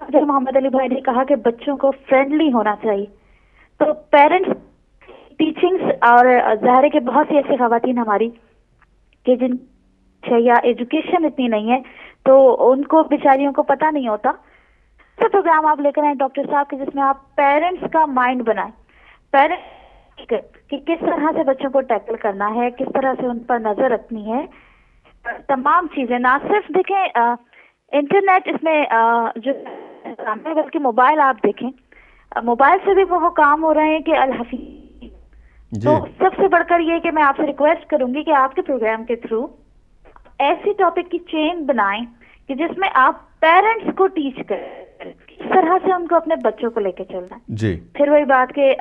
جب محمد علی بھائی نے کہا کہ بچوں کو فرینڈلی ہونا چاہیے, تو پیرنٹس ٹیچنگز, اور ظاہر ہے کہ بہت سی ایسی خواتین ہماری کہ جن یا ایجوکیشن اتنی نہیں ہے تو ان کو بیچاریوں کو پتہ نہیں ہوتا. تو پروگرام آپ لے کر آئیں ڈاکٹر صاحب کہ جس میں آپ پیرنٹس کا مائنڈ بنائیں, پیرنٹس کہ کس طرح سے بچوں کو ٹیکل کرنا ہے, کس طرح سے ان پر نظر رکھنی ہے, تمام چیزیں. نہ صرف دیکھیں انٹرنیٹ اس میں جو ہے, بلکہ موبائل آپ دیکھیں, موبائل سے بھی وہ کام ہو رہے ہیں کہ الحفیظ. تو سب سے بڑھ کر یہ کہ میں آپ سے ریکویسٹ کروں گی کہ آپ کے پروگرام کے تھرو ایسی ٹاپک کی چین بنائیں کہ جس میں آپ پیرنٹس کو ٹیچ کریں کس طرح سے ان کو اپنے بچوں کو لے کے چلنا ہے. پھر وہی بات کہ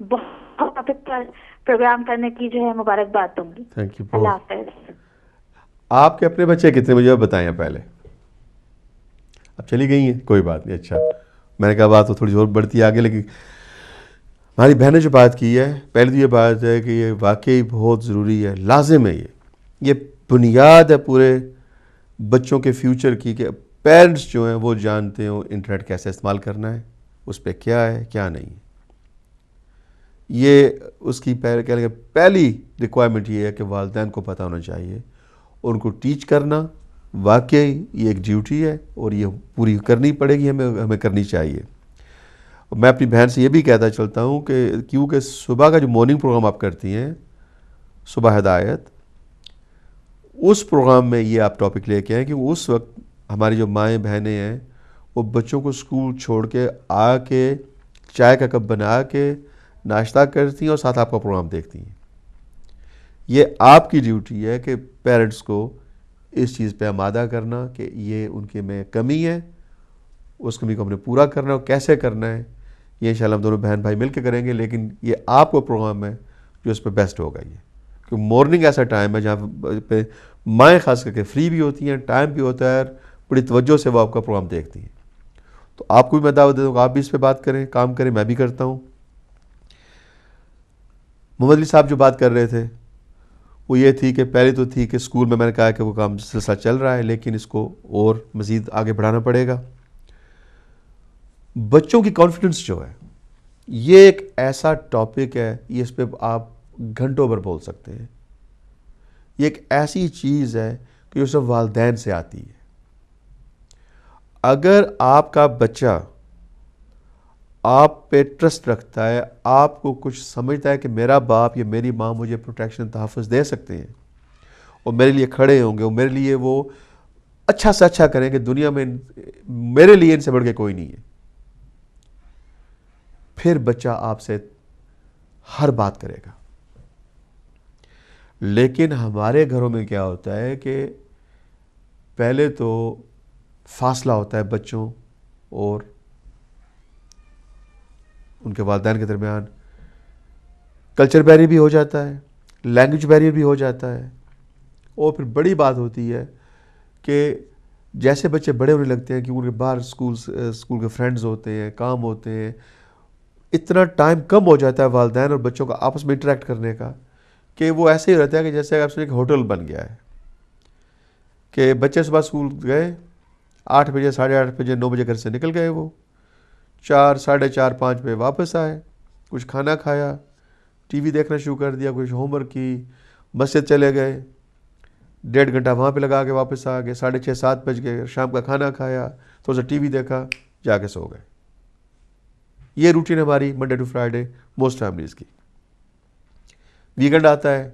بہت ٹاپک پر پروگرام کرنے کی جو ہے مبارکباد دوں گی. اللہ حافظ. آپ کے اپنے بچے کتنے مجھے بتائیں پہلے؟ اب چلی گئی ہیں, کوئی بات نہیں. اچھا, میں نے کہا بات تو تھوڑی اور بڑھتی ہے آگے, لیکن ہماری بہن نے جو بات کی ہے, پہلے تو یہ بات ہے کہ یہ واقعی بہت ضروری ہے, لازم ہے, یہ بنیاد ہے پورے بچوں کے فیوچر کی کہ پیرنٹس جو ہیں وہ جانتے ہوں انٹرنیٹ کیسے استعمال کرنا ہے, اس پہ کیا ہے کیا نہیں. یہ اس کی پہلی ریکوائرمنٹ یہ ہے کہ والدین کو پتہ ہونا چاہیے, اور ان کو ٹیچ کرنا واقعی یہ ایک ڈیوٹی ہے اور یہ پوری کرنی پڑے گی, ہمیں کرنی چاہیے. میں اپنی بہن سے یہ بھی کہتا چلتا ہوں کہ کیونکہ صبح کا جو مارننگ پروگرام آپ کرتی ہیں, صبح ہدایت, اس پروگرام میں یہ آپ ٹاپک لے کے آئیں کہ اس وقت ہماری جو مائیں بہنیں ہیں وہ بچوں کو اسکول چھوڑ کے آ کے چائے کا کپ بنا کے ناشتہ کرتی ہیں اور ساتھ آپ کا پروگرام دیکھتی ہیں. یہ آپ کی ڈیوٹی ہے کہ پیرنٹس کو اس چیز پہ آمادہ کرنا کہ یہ ان کے میں کمی ہے, اس کمی کو ہم نے پورا کرنا ہے, اور کیسے کرنا ہے یہ انشاءاللہ ہم دونوں بہن بھائی مل کے کریں گے. لیکن یہ آپ کا پروگرام ہے جو اس پہ بیسٹ ہوگا. یہ کہ مارننگ ایسا ٹائم ہے جہاں پہ مائیں خاص کر کے فری بھی ہوتی ہیں, ٹائم بھی ہوتا ہے, بڑی توجہ سے وہ آپ کا پروگرام دیکھتی ہیں. تو آپ کو بھی میں دعوت دے دوں گا, آپ بھی اس پہ بات کریں, کام کریں, میں بھی کرتا ہوں. محمد علی صاحب جو بات کر رہے تھے وہ یہ تھی کہ پہلے تو تھی کہ اسکول میں نے کہا کہ وہ کام سلسلہ چل رہا ہے لیکن اس کو اور مزید آگے بڑھانا پڑے گا. بچوں کی کانفیڈنس جو ہے یہ ایک ایسا ٹاپک ہے, یہ اس پہ آپ گھنٹوں بھر بول سکتے ہیں. یہ ایک ایسی چیز ہے کہ جو صرف والدین سے آتی ہے. اگر آپ کا بچہ آپ پہ ٹرسٹ رکھتا ہے, آپ کو کچھ سمجھتا ہے کہ میرا باپ یا میری ماں مجھے پروٹیکشن تحفظ دے سکتے ہیں اور میرے لیے کھڑے ہوں گے اور میرے لیے وہ اچھا سے اچھا کریں کہ دنیا میں میرے لیے ان سے بڑھ کے کوئی نہیں ہے, پھر بچہ آپ سے ہر بات کرے گا. لیکن ہمارے گھروں میں کیا ہوتا ہے کہ پہلے تو فاصلہ ہوتا ہے بچوں اور ان کے والدین کے درمیان, کلچر بیریئر بھی ہو جاتا ہے, لینگویج بیریئر بھی ہو جاتا ہے, اور پھر بڑی بات ہوتی ہے کہ جیسے بچے بڑے ہونے لگتے ہیں کہ ان کے باہر اسکول کے فرینڈز ہوتے ہیں, کام ہوتے ہیں, اتنا ٹائم کم ہو جاتا ہے والدین اور بچوں کا آپس میں انٹریکٹ کرنے کا کہ وہ ایسے ہی رہتا ہے کہ جیسے آپ سے ایک ہوٹل بن گیا ہے کہ بچے صبح اسکول گئے 8 بجے 8:30 بجے 9 بجے گھر سے نکل گئے, وہ 4 ساڑھے 4 5 بجے واپس آئے, کچھ کھانا کھایا, ٹی وی دیکھنا شروع کر دیا, کچھ ہوم ورک کی, مسجد چلے گئے, 1.5 گھنٹہ وہاں پہ لگا کے واپس آ گئے, 6:30 7 بج گئے, شام کا کھانا کھایا, تھوڑا سا ٹی وی دیکھا, جا کے سو گئے. یہ روٹین ہماری Monday to Friday most families کی. ویکنڈ آتا ہے,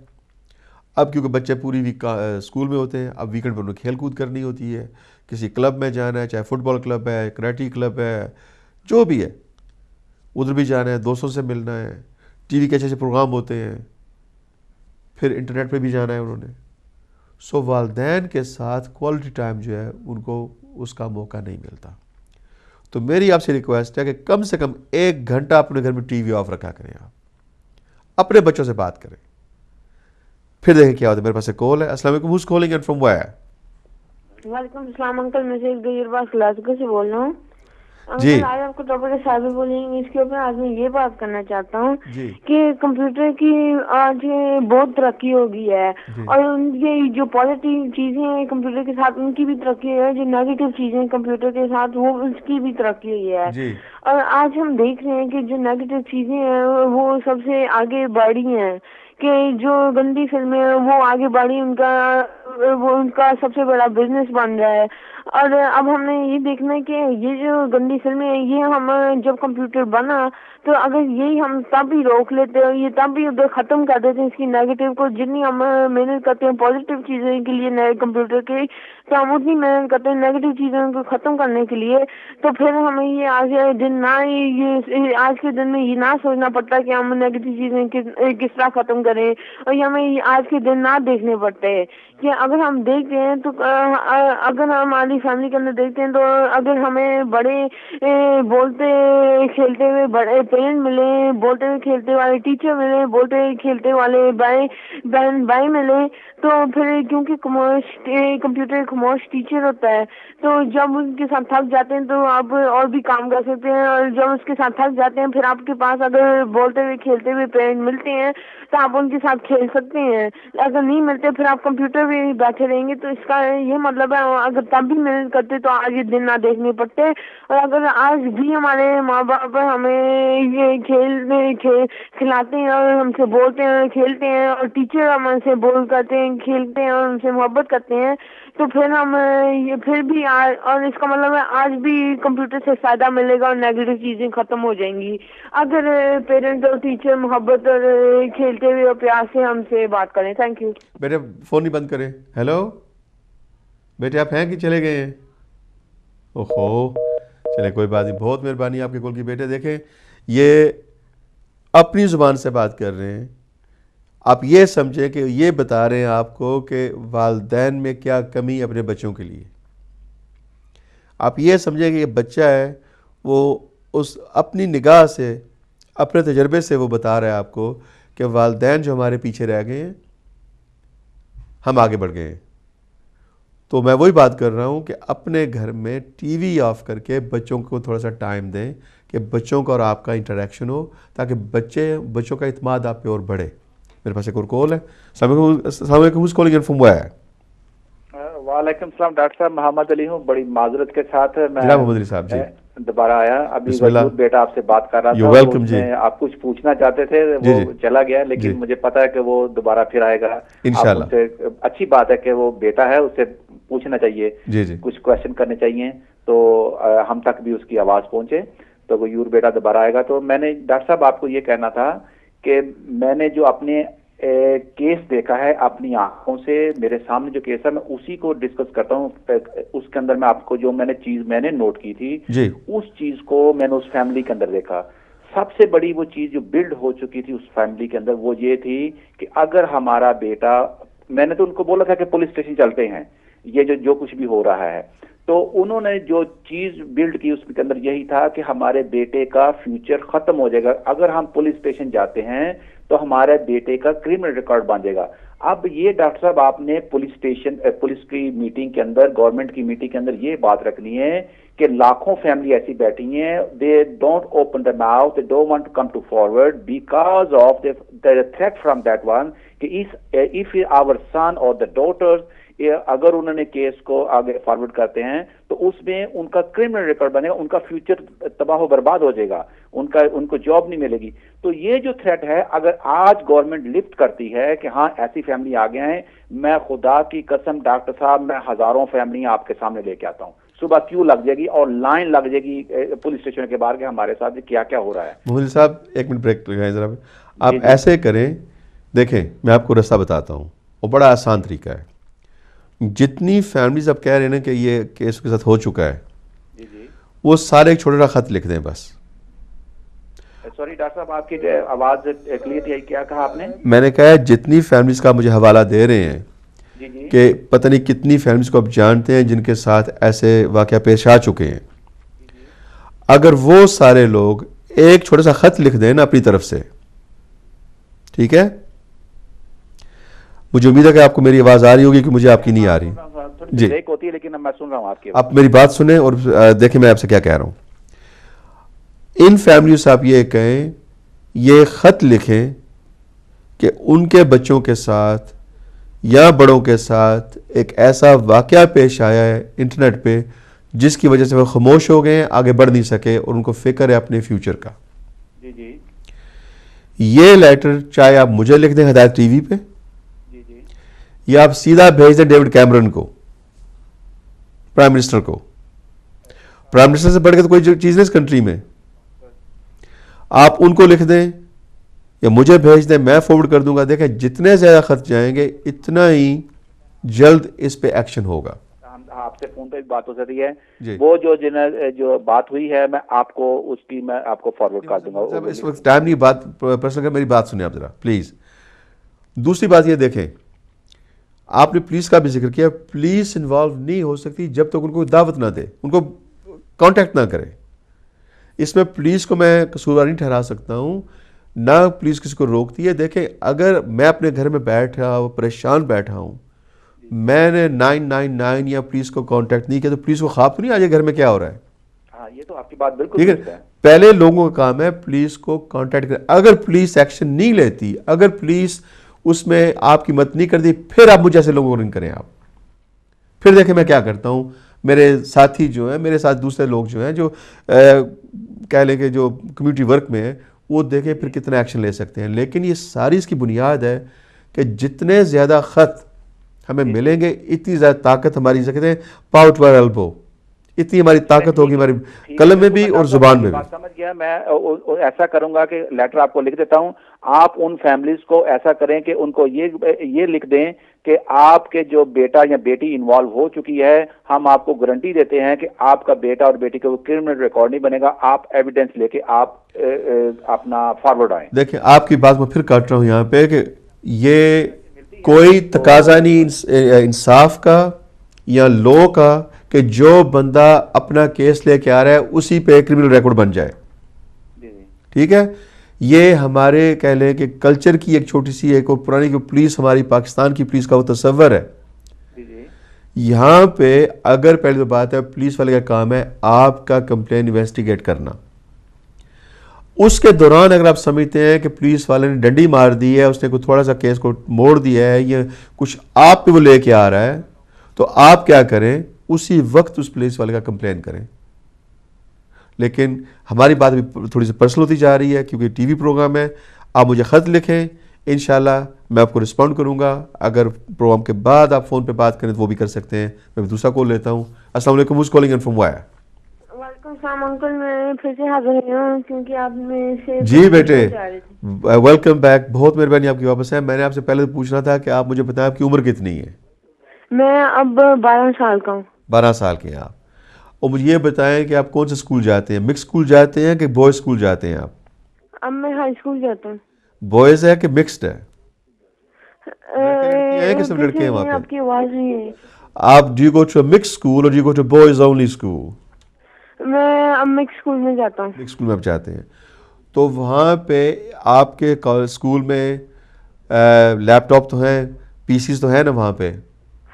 اب کیونکہ بچے پوری ویک اسکول میں ہوتے ہیں, اب ویکنڈ پر انہیں کھیل کود کرنی ہوتی ہے, کسی کلب میں جانا ہے, چاہے فٹ بال کلب ہے, کراٹی کلب ہے, جو بھی ہے ادھر بھی جانا ہے, دوستوں سے ملنا ہے, ٹی وی کے اچھے اچھے پروگرام ہوتے ہیں, پھر انٹرنیٹ پہ بھی جانا ہے انہوں نے. سو والدین کے ساتھ کوالٹی ٹائم جو ہے ان کو اس کا موقع نہیں ملتا. تو میری آپ سے ریکویسٹ ہے کہ کم سے کم 1 گھنٹہ اپنے گھر میں ٹی وی آف رکھا کریں, آپ اپنے بچوں سے بات کریں, پھر دیکھیں کیا ہوتا ہے. میرے پاس ایک کال ہے. السلام علیکم, who's calling and from where? وعلیکم السلام انکل, میں سے گلاسکو سے بول رہا ہوں. جی انکل آج آپ کو ٹاپک سائبر بولنگ, اس کے اوپر آج میں یہ بات کرنا چاہتا ہوں جی کہ کمپیوٹر کی آج بہت ترقی ہو گئی ہے, جی اور ان کی جو پازیٹیو چیزیں ہیں کمپیوٹر کے ساتھ ان کی بھی ترقی ہے, جو نیگیٹو چیزیں کمپیوٹر کے ساتھ وہ اس کی بھی ترقی ہوئی ہے. جی اور آج ہم دیکھ رہے ہیں کہ جو نیگیٹو چیزیں ہیں وہ سب سے آگے بڑھی ہیں, کہ جو گندی فلمیں ہیں وہ آگے بڑھی, ان کا سب سے بڑا بزنس بن رہا ہے. اور اب ہم نے یہ دیکھنا ہے کہ یہ جو گندی فلمیں ہیں یہ ہم جب کمپیوٹر بنا تو اگر یہی ہم تب ہی روک لیتے ہیں, یہ تب ہی ادھر ختم کر دیتے ہیں اس کی نیگیٹو کو, جتنی ہم محنت کرتے ہیں پازیٹیو چیزیں کے لیے نئے کمپیوٹر کی, تو ہم اتنی محنت کرتے ہیں نیگیٹو چیزوں کو ختم کرنے کے لیے, تو پھر ہمیں یہ آج دن نہ یہ آج کے دن میں یہ نہ سوچنا پڑتا کہ ہم نیگیٹو چیزیں کس طرح ختم کریں, اور یہ ہمیں آج کے دن نہ دیکھنے پڑتے ہیں. کہ اگر ہم دیکھتے ہیں تو اگر ہم ہماری فیملی کے اندر دیکھتے ہیں تو اگر ہمیں بڑے بولتے کھیلتے ہوئے بڑے پیرنٹ ملے, بولتے ہوئے کھیلتے والے ٹیچر ملے, بولتے ہوئے کھیلتے والے بھائی ملے, تو پھر کیونکہ کمپیوٹر ایک خاموش ٹیچر ہوتا ہے, تو جب ان کے ساتھ تھک جاتے ہیں تو آپ اور بھی کام کر سکتے ہیں, اور جب اس کے ساتھ تھک جاتے ہیں پھر آپ کے پاس اگر بولتے ہوئے کھیلتے ہوئے پیرنٹ ملتے ہیں تو آپ ان کے ساتھ کھیل سکتے ہیں. اگر نہیں ملتے پھر آپ کمپیوٹر پہ بیٹھے رہیں گے, تو اس کا یہ مطلب ہے اگر تب بھی محنت کرتے تو آج یہ دن نہ دیکھنے پڑتے. اور اگر آج بھی ہمارے ماں باپ ہمیں یہ کھلاتے ہیں اور ہم سے بولتے ہیں کھیلتے ہیں, اور ٹیچر ہم سے بول کرتے ہیں کھیلتے ہیں اور ہم سے محبت کرتے ہیں, تو پھر ہم یہ پھر بھی اور اس کا مطلب ہے آج بھی کمپیوٹر سے فائدہ ملے گا اور نیگیٹو چیزیں ختم ہو جائیں گی اگر پیرنٹ اور ٹیچر محبت اور کھیلتے ہوئے اور پیار سے ہم سے بات کریں. Thank you. بیٹے فون نہیں بند کریں. ہیلو بیٹے, آپ ہیں کہ چلے گئے ہیں؟ اوہو, چلیں کوئی بات نہیں, بہت مہربانی آپ کے کال کی. بیٹے دیکھیں, یہ اپنی زبان سے بات کر رہے ہیں, آپ یہ سمجھیں کہ یہ بتا رہے ہیں آپ کو کہ والدین میں کیا کمی اپنے بچوں کے لیے. آپ یہ سمجھیں کہ یہ بچہ ہے وہ اس اپنی نگاہ سے اپنے تجربے سے وہ بتا رہا ہے آپ کو کہ والدین جو ہمارے پیچھے رہ گئے ہیں ہم آگے بڑھ گئے ہیں. تو میں وہی بات کر رہا ہوں کہ اپنے گھر میں ٹی وی آف کر کے بچوں کو تھوڑا سا ٹائم دیں, کہ بچوں کا اور آپ کا انٹریکشن ہو تاکہ بچوں کا اعتماد آپ پہ اور بڑھے. میرے پاس ایک اور کال ہے. السلام علیکم. Who's calling in from where? وعلیکم السلام ڈاکٹر صاحب, محمد علی ہوں. بڑی معذرت کے ساتھ میں جناب محمد علی صاحب جی دوبارہ آیا. ابھی بسم اللہ. وجود بیٹا آپ سے بات کر رہا You're تھا, welcome, جی. آپ کچھ پوچھنا چاہتے تھے, جی وہ جی چلا گیا, لیکن جی مجھے پتا ہے کہ وہ دوبارہ پھر آئے گا. انشاءاللہ. آپ ان سے اچھی بات ہے کہ وہ بیٹا ہے, اس سے پوچھنا چاہیے, جی جی کچھ کوشچن کرنے چاہیے تو ہم تک بھی اس کی آواز پہنچے. تو وہ یور بیٹا دوبارہ آئے گا. تو میں نے ڈاکٹر صاحب آپ کو یہ کہنا تھا کہ میں نے جو اپنے کیس دیکھا ہے اپنی آنکھوں سے, میرے سامنے جو کیس ہے میں اسی کو ڈسکس کرتا ہوں. اس کے اندر میں آپ کو جو چیز میں نے نوٹ کی تھی جی اس چیز کو میں نے اس فیملی کے اندر دیکھا. سب سے بڑی وہ چیز جو بلڈ ہو چکی تھی اس فیملی کے اندر وہ یہ تھی کہ اگر ہمارا بیٹا, میں نے تو ان کو بولا تھا کہ پولیس اسٹیشن چلتے ہیں, یہ جو کچھ بھی ہو رہا ہے, تو انہوں نے جو چیز بلڈ کی اس کے اندر یہی تھا کہ ہمارے بیٹے کا فیوچر ختم ہو جائے گا اگر ہم پولیس اسٹیشن جاتے ہیں تو ہمارے بیٹے کا کرمنل ریکارڈ بن جائے گا. اب یہ ڈاکٹر صاحب آپ نے پولیس کی میٹنگ کے اندر, گورنمنٹ کی میٹنگ کے اندر یہ بات رکھنی ہے کہ لاکھوں فیملی ایسی بیٹھی ہیں, they don't open the mouth, they don't want to come to forward because of the threat from that one کہ if our son or the daughters اگر انہوں نے کیس کو آگے فارورڈ کرتے ہیں تو اس میں ان کا کرمنل ریکارڈ بنے گا, ان کا فیوچر تباہ و برباد ہو جائے گا, ان کو جاب نہیں ملے گی. تو یہ جو تھریٹ ہے اگر آج گورنمنٹ لفٹ کرتی ہے کہ ہاں ایسی فیملی آگے ہیں, میں خدا کی قسم ڈاکٹر صاحب میں ہزاروں فیملی آپ کے سامنے لے کے آتا ہوں. صبح کیوں لگ جائے گی اور لائن لگ جائے گی پولیس اسٹیشن کے باہر کہ ہمارے ساتھ کیا کیا ہو رہا ہے. محمد صاحب ایک منٹ بریک لگائیں ذرا. آپ ایسے کریں, دیکھیں میں آپ کو راستہ بتاتا ہوں, وہ بڑا آسان طریقہ ہے. جتنی فیملیز آپ کہہ رہے ہیں نا کہ یہ کیس کے ساتھ ہو چکا ہے, وہ سارے ایک چھوٹا سا خط لکھ دیں بس. سوری ڈاکٹر صاحب آپ کی آواز کلیئر تھی, کیا کہا آپ نے؟ میں نے کہا جتنی فیملیز کا مجھے حوالہ دے رہے ہیں کہ پتہ نہیں کتنی فیملیز کو آپ جانتے ہیں جن کے ساتھ ایسے واقعہ پیش آ چکے ہیں, اگر وہ سارے لوگ ایک چھوٹا سا خط لکھ دیں نا اپنی طرف سے, ٹھیک ہے, مجھے امید ہے کہ آپ کو میری آواز آ رہی ہوگی کہ مجھے آپ کی نہیں آ رہی. جی ہوتی ہے لیکن میں سن رہا ہوں آپ کی. آپ میری بات سنیں اور دیکھیں میں آپ سے کیا کہہ رہا ہوں. ان فیملیوں سے آپ یہ کہیں, یہ خط لکھیں کہ ان کے بچوں کے ساتھ یا بڑوں کے ساتھ ایک ایسا واقعہ پیش آیا ہے انٹرنیٹ پہ جس کی وجہ سے وہ خاموش ہو گئے ہیں, آگے بڑھ نہیں سکے اور ان کو فکر ہے اپنے فیوچر کا. یہ لیٹر چاہے آپ مجھے لکھ دیں ہدایت ٹی وی پہ, یا آپ سیدھا بھیج دیں ڈیوڈ کیمرن کو, پرائم منسٹر کو. پرائم منسٹر سے بڑھ کے تو کوئی چیز نہیں اس کنٹری میں. آپ ان کو لکھ دیں یا مجھے بھیج دیں, میں فارورڈ کر دوں گا. دیکھیں جتنے زیادہ خط جائیں گے اتنا ہی جلد اس پہ ایکشن ہوگا. آپ سے فون پہ ایک بات ہو سکتی ہے, وہ جو بات ہوئی ہے میں آپ کو اس کی میں آپ کو فارورڈ کر دوں گا. اس وقت ٹائم نہیں بات پرسنل کر, میری بات سنیں آپ ذرا پلیز. دوسری بات یہ دیکھیں, آپ نے پولیس کا بھی ذکر کیا, پولیس انوالو نہیں ہو سکتی جب تک ان کو دعوت نہ دے, ان کو کانٹیکٹ نہ کرے. اس میں پولیس کو میں قصوروار نہیں ٹھہرا سکتا ہوں, نہ پولیس کسی کو روکتی ہے. دیکھیں اگر میں اپنے گھر میں بیٹھا پریشان بیٹھا ہوں, میں نے 999 یا پولیس کو کانٹیکٹ نہیں کیا, تو پولیس کو خواب تو نہیں آ جائے گھر میں کیا ہو رہا ہے. ہاں یہ تو آپ کی بات بالکل ٹھیک ہے. پہلے لوگوں کا کام ہے پولیس کو کانٹیکٹ کریں. اگر پولیس ایکشن نہیں لیتی, اگر پولیس اس میں آپ کی مدد نہیں کرتی, پھر آپ مجھ جیسے لوگوں کو رنگ کریں. آپ پھر دیکھیں میں کیا کرتا ہوں. میرے ساتھی جو ہیں, میرے ساتھ دوسرے لوگ جو ہیں, جو کہہ لیں کہ جو کمیونٹی ورک میں ہیں, وہ دیکھیں پھر کتنا ایکشن لے سکتے ہیں. لیکن یہ ساری اس کی بنیاد ہے کہ جتنے زیادہ خط ہمیں ملیں گے اتنی زیادہ طاقت ہماری سکتے ہیں, پاور ٹو آور ایلبو, اتنی ہماری طاقت ہوگی ہماری قلم میں بھی اور زبان میں بھی. سمجھ گیا. میں ایسا کروں گا کہ لیٹر آپ کو لکھ دیتا ہوں, آپ ان فیملیز کو ایسا کریں کہ ان کو یہ لکھ دیں کہ آپ کے جو بیٹا یا بیٹی انوالو ہو چکی ہے, ہم آپ کو گارنٹی دیتے ہیں کہ آپ کا بیٹا اور بیٹی کا کرمنل ریکارڈ نہیں بنے گا. آپ ایویڈنس لے کے آپ اپنا فارورڈ آئیں. دیکھیں آپ کی بات میں پھر کاٹ رہا ہوں یہاں پہ کہ یہ کوئی تقاضا نہیں انصاف کا یا لو کا کہ جو بندہ اپنا کیس لے کے آ رہا ہے اسی پہ کرمنل ریکارڈ بن جائے. ٹھیک ہے, یہ ہمارے کہہ لیں کہ کلچر کی ایک چھوٹی سی ایک پرانی پولیس, ہماری پاکستان کی پولیس کا وہ تصور ہے. یہاں پہ اگر پہلے تو بات ہے پولیس والے کا کام ہے آپ کا کمپلین انویسٹیگیٹ کرنا, اس کے دوران اگر آپ سمجھتے ہیں کہ پولیس والے نے ڈنڈی مار دی ہے, اس نے کوئی تھوڑا سا کیس کو موڑ دیا ہے, یا کچھ آپ پہ وہ لے کے آ رہا ہے, تو آپ کیا کریں, اسی وقت اس پولیس والے کا کمپلین کریں. لیکن ہماری بات بھی تھوڑی سی پرسنل ہوتی جا رہی ہے کیونکہ ٹی وی پروگرام ہے. آپ مجھے خط لکھیں, انشاءاللہ میں آپ کو رسپونڈ کروں گا. اگر پروگرام کے بعد آپ فون پہ بات کریں تو وہ بھی کر سکتے ہیں. میں بھی دوسرا کال لیتا ہوں. السلام علیکم, who's calling in from where? وعلیکم السلام انکل, میں پھر سے حاضر ہوئی ہوں کیونکہ آپ میں سے جی بیٹے, ویلکم بیک. بہت مہربانی آپ کی واپس ہے. میں نے آپ سے پہلے پوچھنا تھا کہ آپ مجھے بتائیں آپ کی عمر کتنی ہے؟ میں اب 12 سال کا ہوں. 12 سال کے ہیں آپ. اور مجھے یہ بتائیں کہ آپ کون سے اسکول جاتے ہیں؟ مکس اسکول جاتے ہیں کہ بوائز اسکول جاتے ہیں آپ؟ اب میں ہائی اسکول جاتا ہوں. بوائز ہے کہ مکسڈ ہے؟ لڑکے ہیں کہ صرف لڑکے ہیں وہاں پہ؟ آپ کی آواز نہیں ہے. آپ do you go to a mix school اور do you go to boys only school? میں اب مکس اسکول میں جاتا ہوں. مکس اسکول میں آپ جاتے ہیں. تو وہاں پہ آپ کے اسکول میں لیپ ٹاپ تو ہیں, پی سیز تو ہیں نا وہاں پہ؟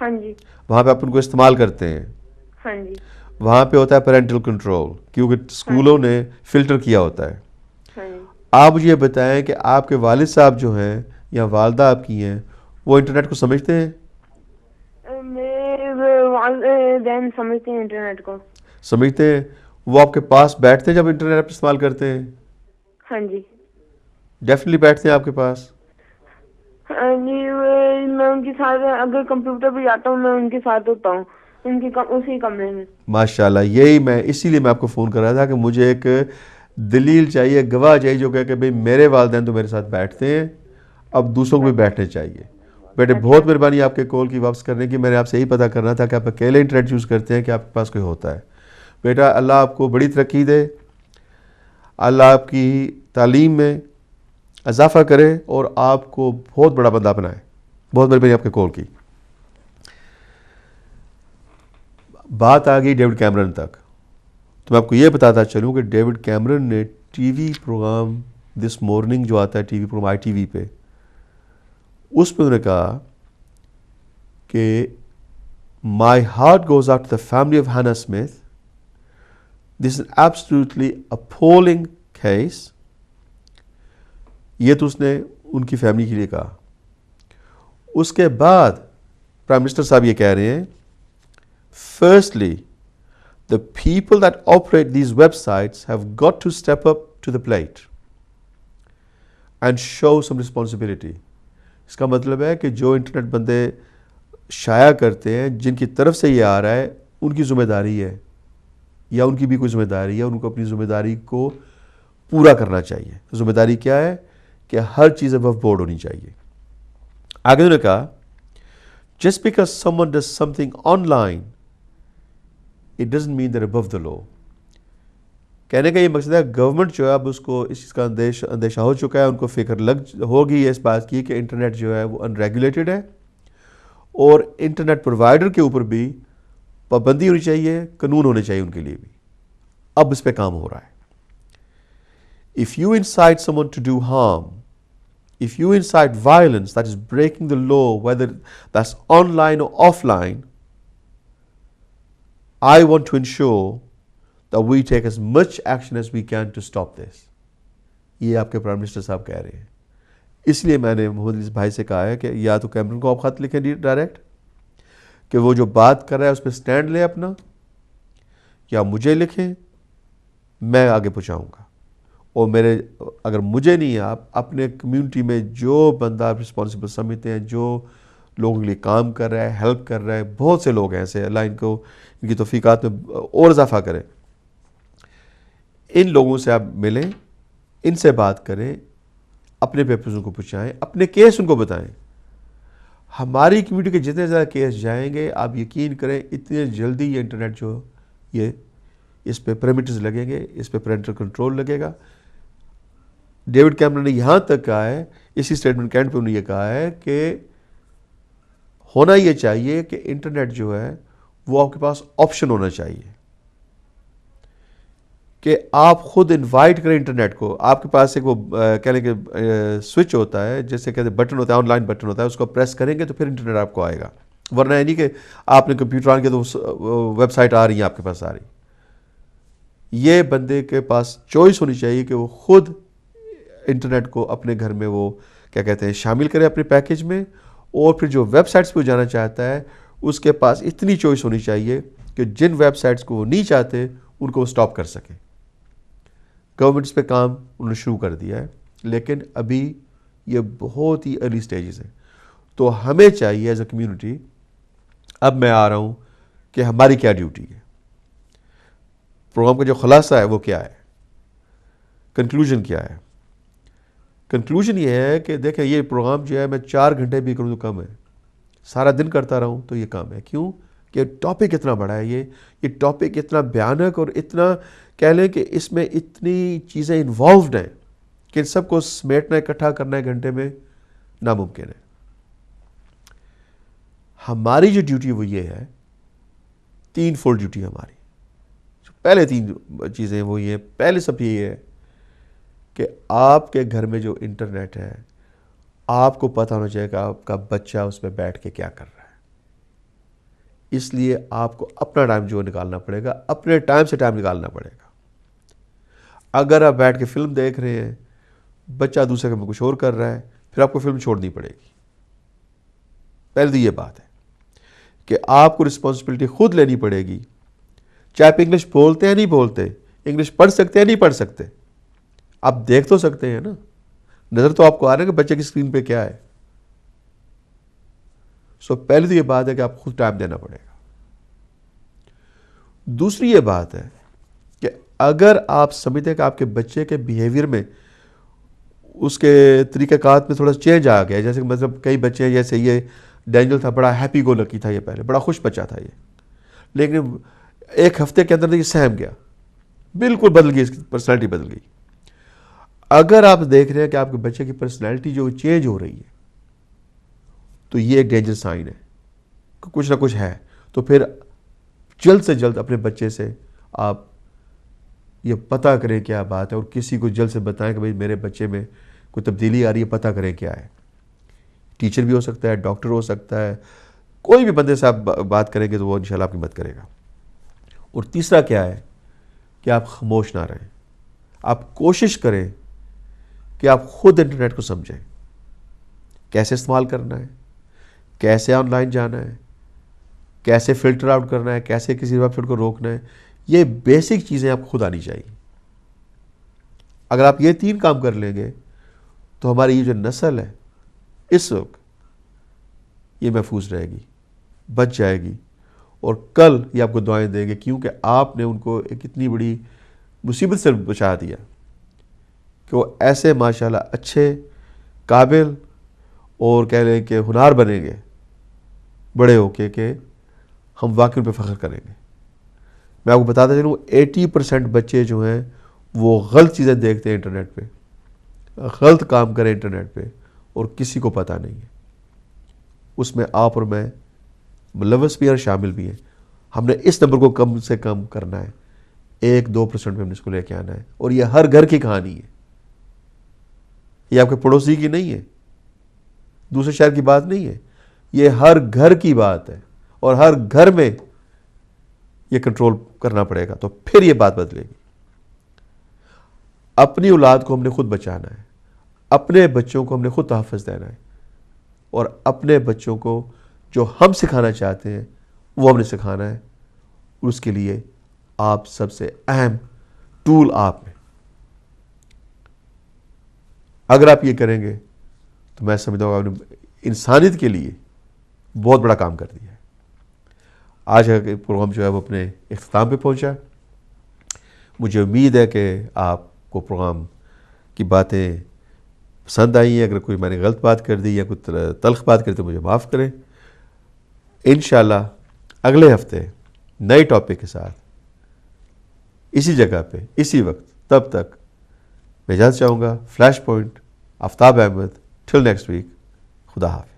ہاں جی. وہاں پہ آپ ان کو استعمال کرتے ہیں؟ ہاں جی. وہاں پہ ہوتا ہے پیرنٹل کنٹرول کیونکہ اسکولوں نے فلٹر کیا ہوتا ہے. ہاں جی. آپ مجھے یہ بتائیں کہ آپ کے والد صاحب جو ہیں یا والدہ آپ کی ہیں وہ انٹرنیٹ کو سمجھتے ہیں؟ میرے والدین سمجھتے ہیں انٹرنیٹ کو. سمجھتے ہیں. وہ آپ کے پاس بیٹھتے ہیں جب انٹرنیٹ آپ استعمال کرتے ہیں؟ ہاں جی. ڈیفینیٹلی بیٹھتے ہیں آپ کے پاس؟ ہاں جی. میں ان کے ساتھ اگر کمپیوٹر پہ جاتا ہوں میں ان کے ساتھ ہوتا ہوں ان کے اسی کمرے میں. ماشاءاللہ. یہی میں اسی لیے میں آپ کو فون کر رہا تھا کہ مجھے ایک دلیل چاہیے, گواہ چاہیے جو کہ بھئی میرے والدین تو میرے ساتھ بیٹھتے ہیں, اب دوسروں کو بھی بیٹھنے چاہیے. بیٹے بہت مہربانی آپ کے کال کی واپس کرنے کی. میں نے آپ سے یہی پتہ کرنا تھا کہ آپ اکیلے انٹرنیٹ یوز کرتے ہیں کہ آپ کے پاس کوئی ہوتا ہے. بیٹا اللہ آپ کو بڑی ترقی دے, اللہ آپ کی تعلیم میں اضافہ کرے اور آپ کو بہت بڑا بندہ بنائے. بہت مہربانی آپ کے کال کی. بات آ گئی ڈیوڈ کیمرن تک, تو میں آپ کو یہ بتاتا چلوں کہ ڈیوڈ کیمرن نے T V programme this morning جو آتا ہے T V programme I T V پہ, اس پہ انہوں نے کہا کہ my heart goes out to the family of Hannah Smith. This is absolutely appalling case. یہ تو اس نے ان کی فیملی کے لیے کہا. اس کے بعد پرائم منسٹر صاحب یہ کہہ رہے ہیں, firstly, the people that operate these websites have got to step up to the plate and show some responsibility. اس کا مطلب ہے کہ جو انٹرنیٹ بندے شائع کرتے ہیں جن کی طرف سے یہ آ رہا ہے ان کی ذمہ داری ہے, یا ان کی بھی کوئی ذمہ داری ہے, ان کو اپنی ذمہ داری کو پورا کرنا چاہیے. ذمہ داری کیا ہے کہ ہر چیز ابو بورڈ ہونی چاہیے. آگے انہوں نے کہا just because someone does something online it doesn't mean they're above the law. کہنے کا یہ مقصد ہے گورنمنٹ جو ہے اب اس کو اس چیز کا اندیشہ ہو چکا ہے, ان کو فکر ہوگی ہے اس بات کی کہ انٹرنیٹ جو ہے وہ ان ریگولیٹڈ ہے, اور انٹرنیٹ پرووائڈر کے اوپر بھی پابندی ہونی چاہیے, قانون ہونے چاہیے ان کے لیے بھی. اب اس پہ کام ہو رہا ہے. If you incite someone to do harm, if you incite violence that is breaking the law, whether that's online or offline, I want to ensure that we take as much action as we can to stop this. یہ آپ کے prime minister صاحب کہہ رہے ہیں. اس لیے میں نے محمد علی بھائی سے کہا ہے کہ یا تو کیمرن کو آپ خط لکھیں ڈائریکٹ کہ وہ جو بات کر رہا ہے اس پہ سٹینڈ لے اپنا, یا مجھے لکھیں, میں آگے پہنچاؤں گا. اور میرے اگر مجھے نہیں, آپ اپنے کمیونٹی میں جو بندہ آپ رسپانسبل سمجھتے ہیں, جو لوگوں کے لیے کام کر رہا ہے, ہیلپ کر رہا ہے, بہت سے لوگ ہیں ایسے, اللہ ان کو ان کی توفیقات میں اور اضافہ کریں. ان لوگوں سے آپ ملیں, ان سے بات کریں, اپنے پیپرز ان کو پہنچائیں, اپنے کیس ان کو بتائیں. ہماری کمیونٹی کے جتنے زیادہ کیس جائیں گے آپ یقین کریں اتنے جلدی یہ انٹرنیٹ جو یہ اس پہ پیرامیٹرز لگیں گے, اس پہ پیرنٹل کنٹرول لگے گا. ڈیوڈ کیمرن نے یہاں تک کہا ہے, اسی اسٹیٹمنٹ کینڈ پہ انہوں نے یہ کہا ہے کہ ہونا یہ چاہیے کہ انٹرنیٹ جو ہے وہ آپ کے پاس آپشن ہونا چاہیے کہ آپ خود انوائٹ کریں انٹرنیٹ کو. آپ کے پاس ایک وہ کہنے کے سوئچ ہوتا ہے, جیسے کہتے ہیں بٹن ہوتا ہے, آن لائن بٹن ہوتا ہے, اس کو پریس کریں گے تو پھر انٹرنیٹ آپ کو آئے گا. ورنہ یہ نہیں کہ آپ نے کمپیوٹر آن کیا تو ویب سائٹ آ رہی ہے آپ کے پاس آ رہی. یہ بندے کے پاس چوائس ہونی چاہیے کہ وہ خود انٹرنیٹ کو اپنے گھر میں وہ کیا کہتے ہیں شامل کرے اپنے پیکیج میں, اور پھر جو ویب سائٹس پہ جانا چاہتا ہے اس کے پاس اتنی چوائس ہونی چاہیے کہ جن ویب سائٹس کو وہ نہیں چاہتے ان کو وہ سٹاپ کر سکیں. گورنمنٹ اس پہ کام انہوں نے شروع کر دیا ہے, لیکن ابھی یہ بہت ہی ارلی سٹیجز ہیں. تو ہمیں چاہیے ایز اے کمیونٹی, اب میں آ رہا ہوں کہ ہماری کیا ڈیوٹی ہے. پروگرام کا جو خلاصہ ہے وہ کیا ہے, کنکلوژن کیا ہے. کنکلوژن یہ ہے کہ دیکھیں یہ پروگرام جو ہے میں 4 گھنٹے بھی کروں تو کم ہے, سارا دن کرتا رہوں تو یہ کام ہے. کیوں کہ ٹاپک اتنا بڑا ہے, یہ ٹاپک اتنا بھیانک اور اتنا کہہ لیں کہ اس میں اتنی چیزیں انوالوڈ ہیں کہ ان سب کو سمیٹنا اکٹھا کرنا 1 گھنٹے میں ناممکن ہے. ہماری جو ڈیوٹی وہ یہ ہے, 3 فل ڈیوٹی ہماری. پہلے 3 چیزیں وہ یہ ہیں. پہلے سب یہ ہے کہ آپ کے گھر میں جو انٹرنیٹ ہے آپ کو پتہ ہونا چاہیے کہ آپ کا بچہ اس پہ بیٹھ کے کیا کر رہا ہے. اس لیے آپ کو اپنا ٹائم جو نکالنا پڑے گا, اپنے ٹائم سے ٹائم نکالنا پڑے گا. اگر آپ بیٹھ کے فلم دیکھ رہے ہیں, بچہ دوسرے کمرے میں کچھ اور کر رہا ہے, پھر آپ کو فلم چھوڑنی پڑے گی. پہلے تو یہ بات ہے کہ آپ کو رسپانسبلٹی خود لینی پڑے گی, چاہے آپ انگلش بولتے ہیں نہیں بولتے, انگلش پڑھ سکتے ہیں نہیں پڑھ سکتے, آپ دیکھ تو سکتے ہیں نا, نظر تو آپ کو آ رہا ہے کہ بچے کی اسکرین پہ کیا ہے. سو پہلے تو یہ بات ہے کہ آپ خود ٹائم دینا پڑے گا. دوسری یہ بات ہے کہ اگر آپ سمجھتے ہیں کہ آپ کے بچے کے بیہیویئر میں اس کے طریقہ کار میں تھوڑا چینج آ گیا, جیسے کہ مطلب کئی بچے جیسے یہ ڈینیل تھا, بڑا ہیپی گو لکی تھا, یہ پہلے بڑا خوش بچہ تھا یہ, لیکن 1 ہفتے کے اندر یہ سہم گیا, بالکل بدل گئی, اس کی پرسنالٹی بدل گئی. اگر آپ دیکھ رہے ہیں کہ آپ کے بچے کی پرسنالٹی جو چینج ہو رہی ہے تو یہ ایک ڈینجر سائن ہے کہ کچھ نہ کچھ ہے. تو پھر جلد سے جلد اپنے بچے سے آپ یہ پتہ کریں کیا بات ہے, اور کسی کو جلد سے بتائیں کہ بھئی میرے بچے میں کوئی تبدیلی آ رہی ہے, پتہ کریں کیا ہے. ٹیچر بھی ہو سکتا ہے, ڈاکٹر ہو سکتا ہے, کوئی بھی بندے سے آپ بات کریں گے تو وہ انشاءاللہ آپ کی مدد کرے گا. اور تیسرا کیا ہے کہ آپ خاموش نہ رہیں. آپ کوشش کریں کہ آپ خود انٹرنیٹ کو سمجھیں, کیسے استعمال کرنا ہے, کیسے آن لائن جانا ہے, کیسے فلٹر آؤٹ کرنا ہے, کیسے کسی ویب سائٹ کو روکنا ہے. یہ بیسک چیزیں آپ کو خود آنی چاہیے. اگر آپ یہ 3 کام کر لیں گے تو ہماری یہ جو نسل ہے اس وقت یہ محفوظ رہے گی, بچ جائے گی, اور کل یہ آپ کو دعائیں دیں گے, کیونکہ آپ نے ان کو ایک اتنی بڑی مصیبت سے بچا دیا کہ وہ ایسے ماشاءاللہ اچھے, قابل اور کہہ لیں کہ ہنار بنیں گے بڑے ہو کے کہ ہم واقعی ان پہ فخر کریں گے. میں آپ کو بتاتا چلوں 80% بچے جو ہیں وہ غلط چیزیں دیکھتے ہیں انٹرنیٹ پہ, غلط کام کریں انٹرنیٹ پہ, اور کسی کو پتہ نہیں ہے. اس میں آپ اور میں ملوث بھی ہیں اور شامل بھی ہیں. ہم نے اس نمبر کو کم سے کم کرنا ہے, 1-2% میں ہم نے اس کو لے کے آنا ہے. اور یہ ہر گھر کی کہانی ہے, یہ آپ کے پڑوسی کی نہیں ہے, دوسرے شہر کی بات نہیں ہے, یہ ہر گھر کی بات ہے, اور ہر گھر میں یہ کنٹرول کرنا پڑے گا تو پھر یہ بات بدلے گی. اپنی اولاد کو ہم نے خود بچانا ہے, اپنے بچوں کو ہم نے خود تحفظ دینا ہے, اور اپنے بچوں کو جو ہم سکھانا چاہتے ہیں وہ ہم نے سکھانا ہے. اس کے لیے آپ سب سے اہم ٹول آپ میں. اگر آپ یہ کریں گے تو میں سمجھتا ہوں آپ نے انسانیت کے لیے بہت بڑا کام کر دیا ہے. آج کا پروگرام جو ہے وہ اپنے اختتام پہ پہنچا. مجھے امید ہے کہ آپ کو پروگرام کی باتیں پسند آئی ہیں. اگر کوئی میں نے غلط بات کر دی یا کوئی تلخ بات کر دی تو مجھے معاف کریں. انشاءاللہ اگلے ہفتے نئے ٹاپک کے ساتھ اسی جگہ پہ اسی وقت. تب تک میں اجازت چاہوں گا. Flash point, Aftab Ahmed. Till next week. خدا حافظ.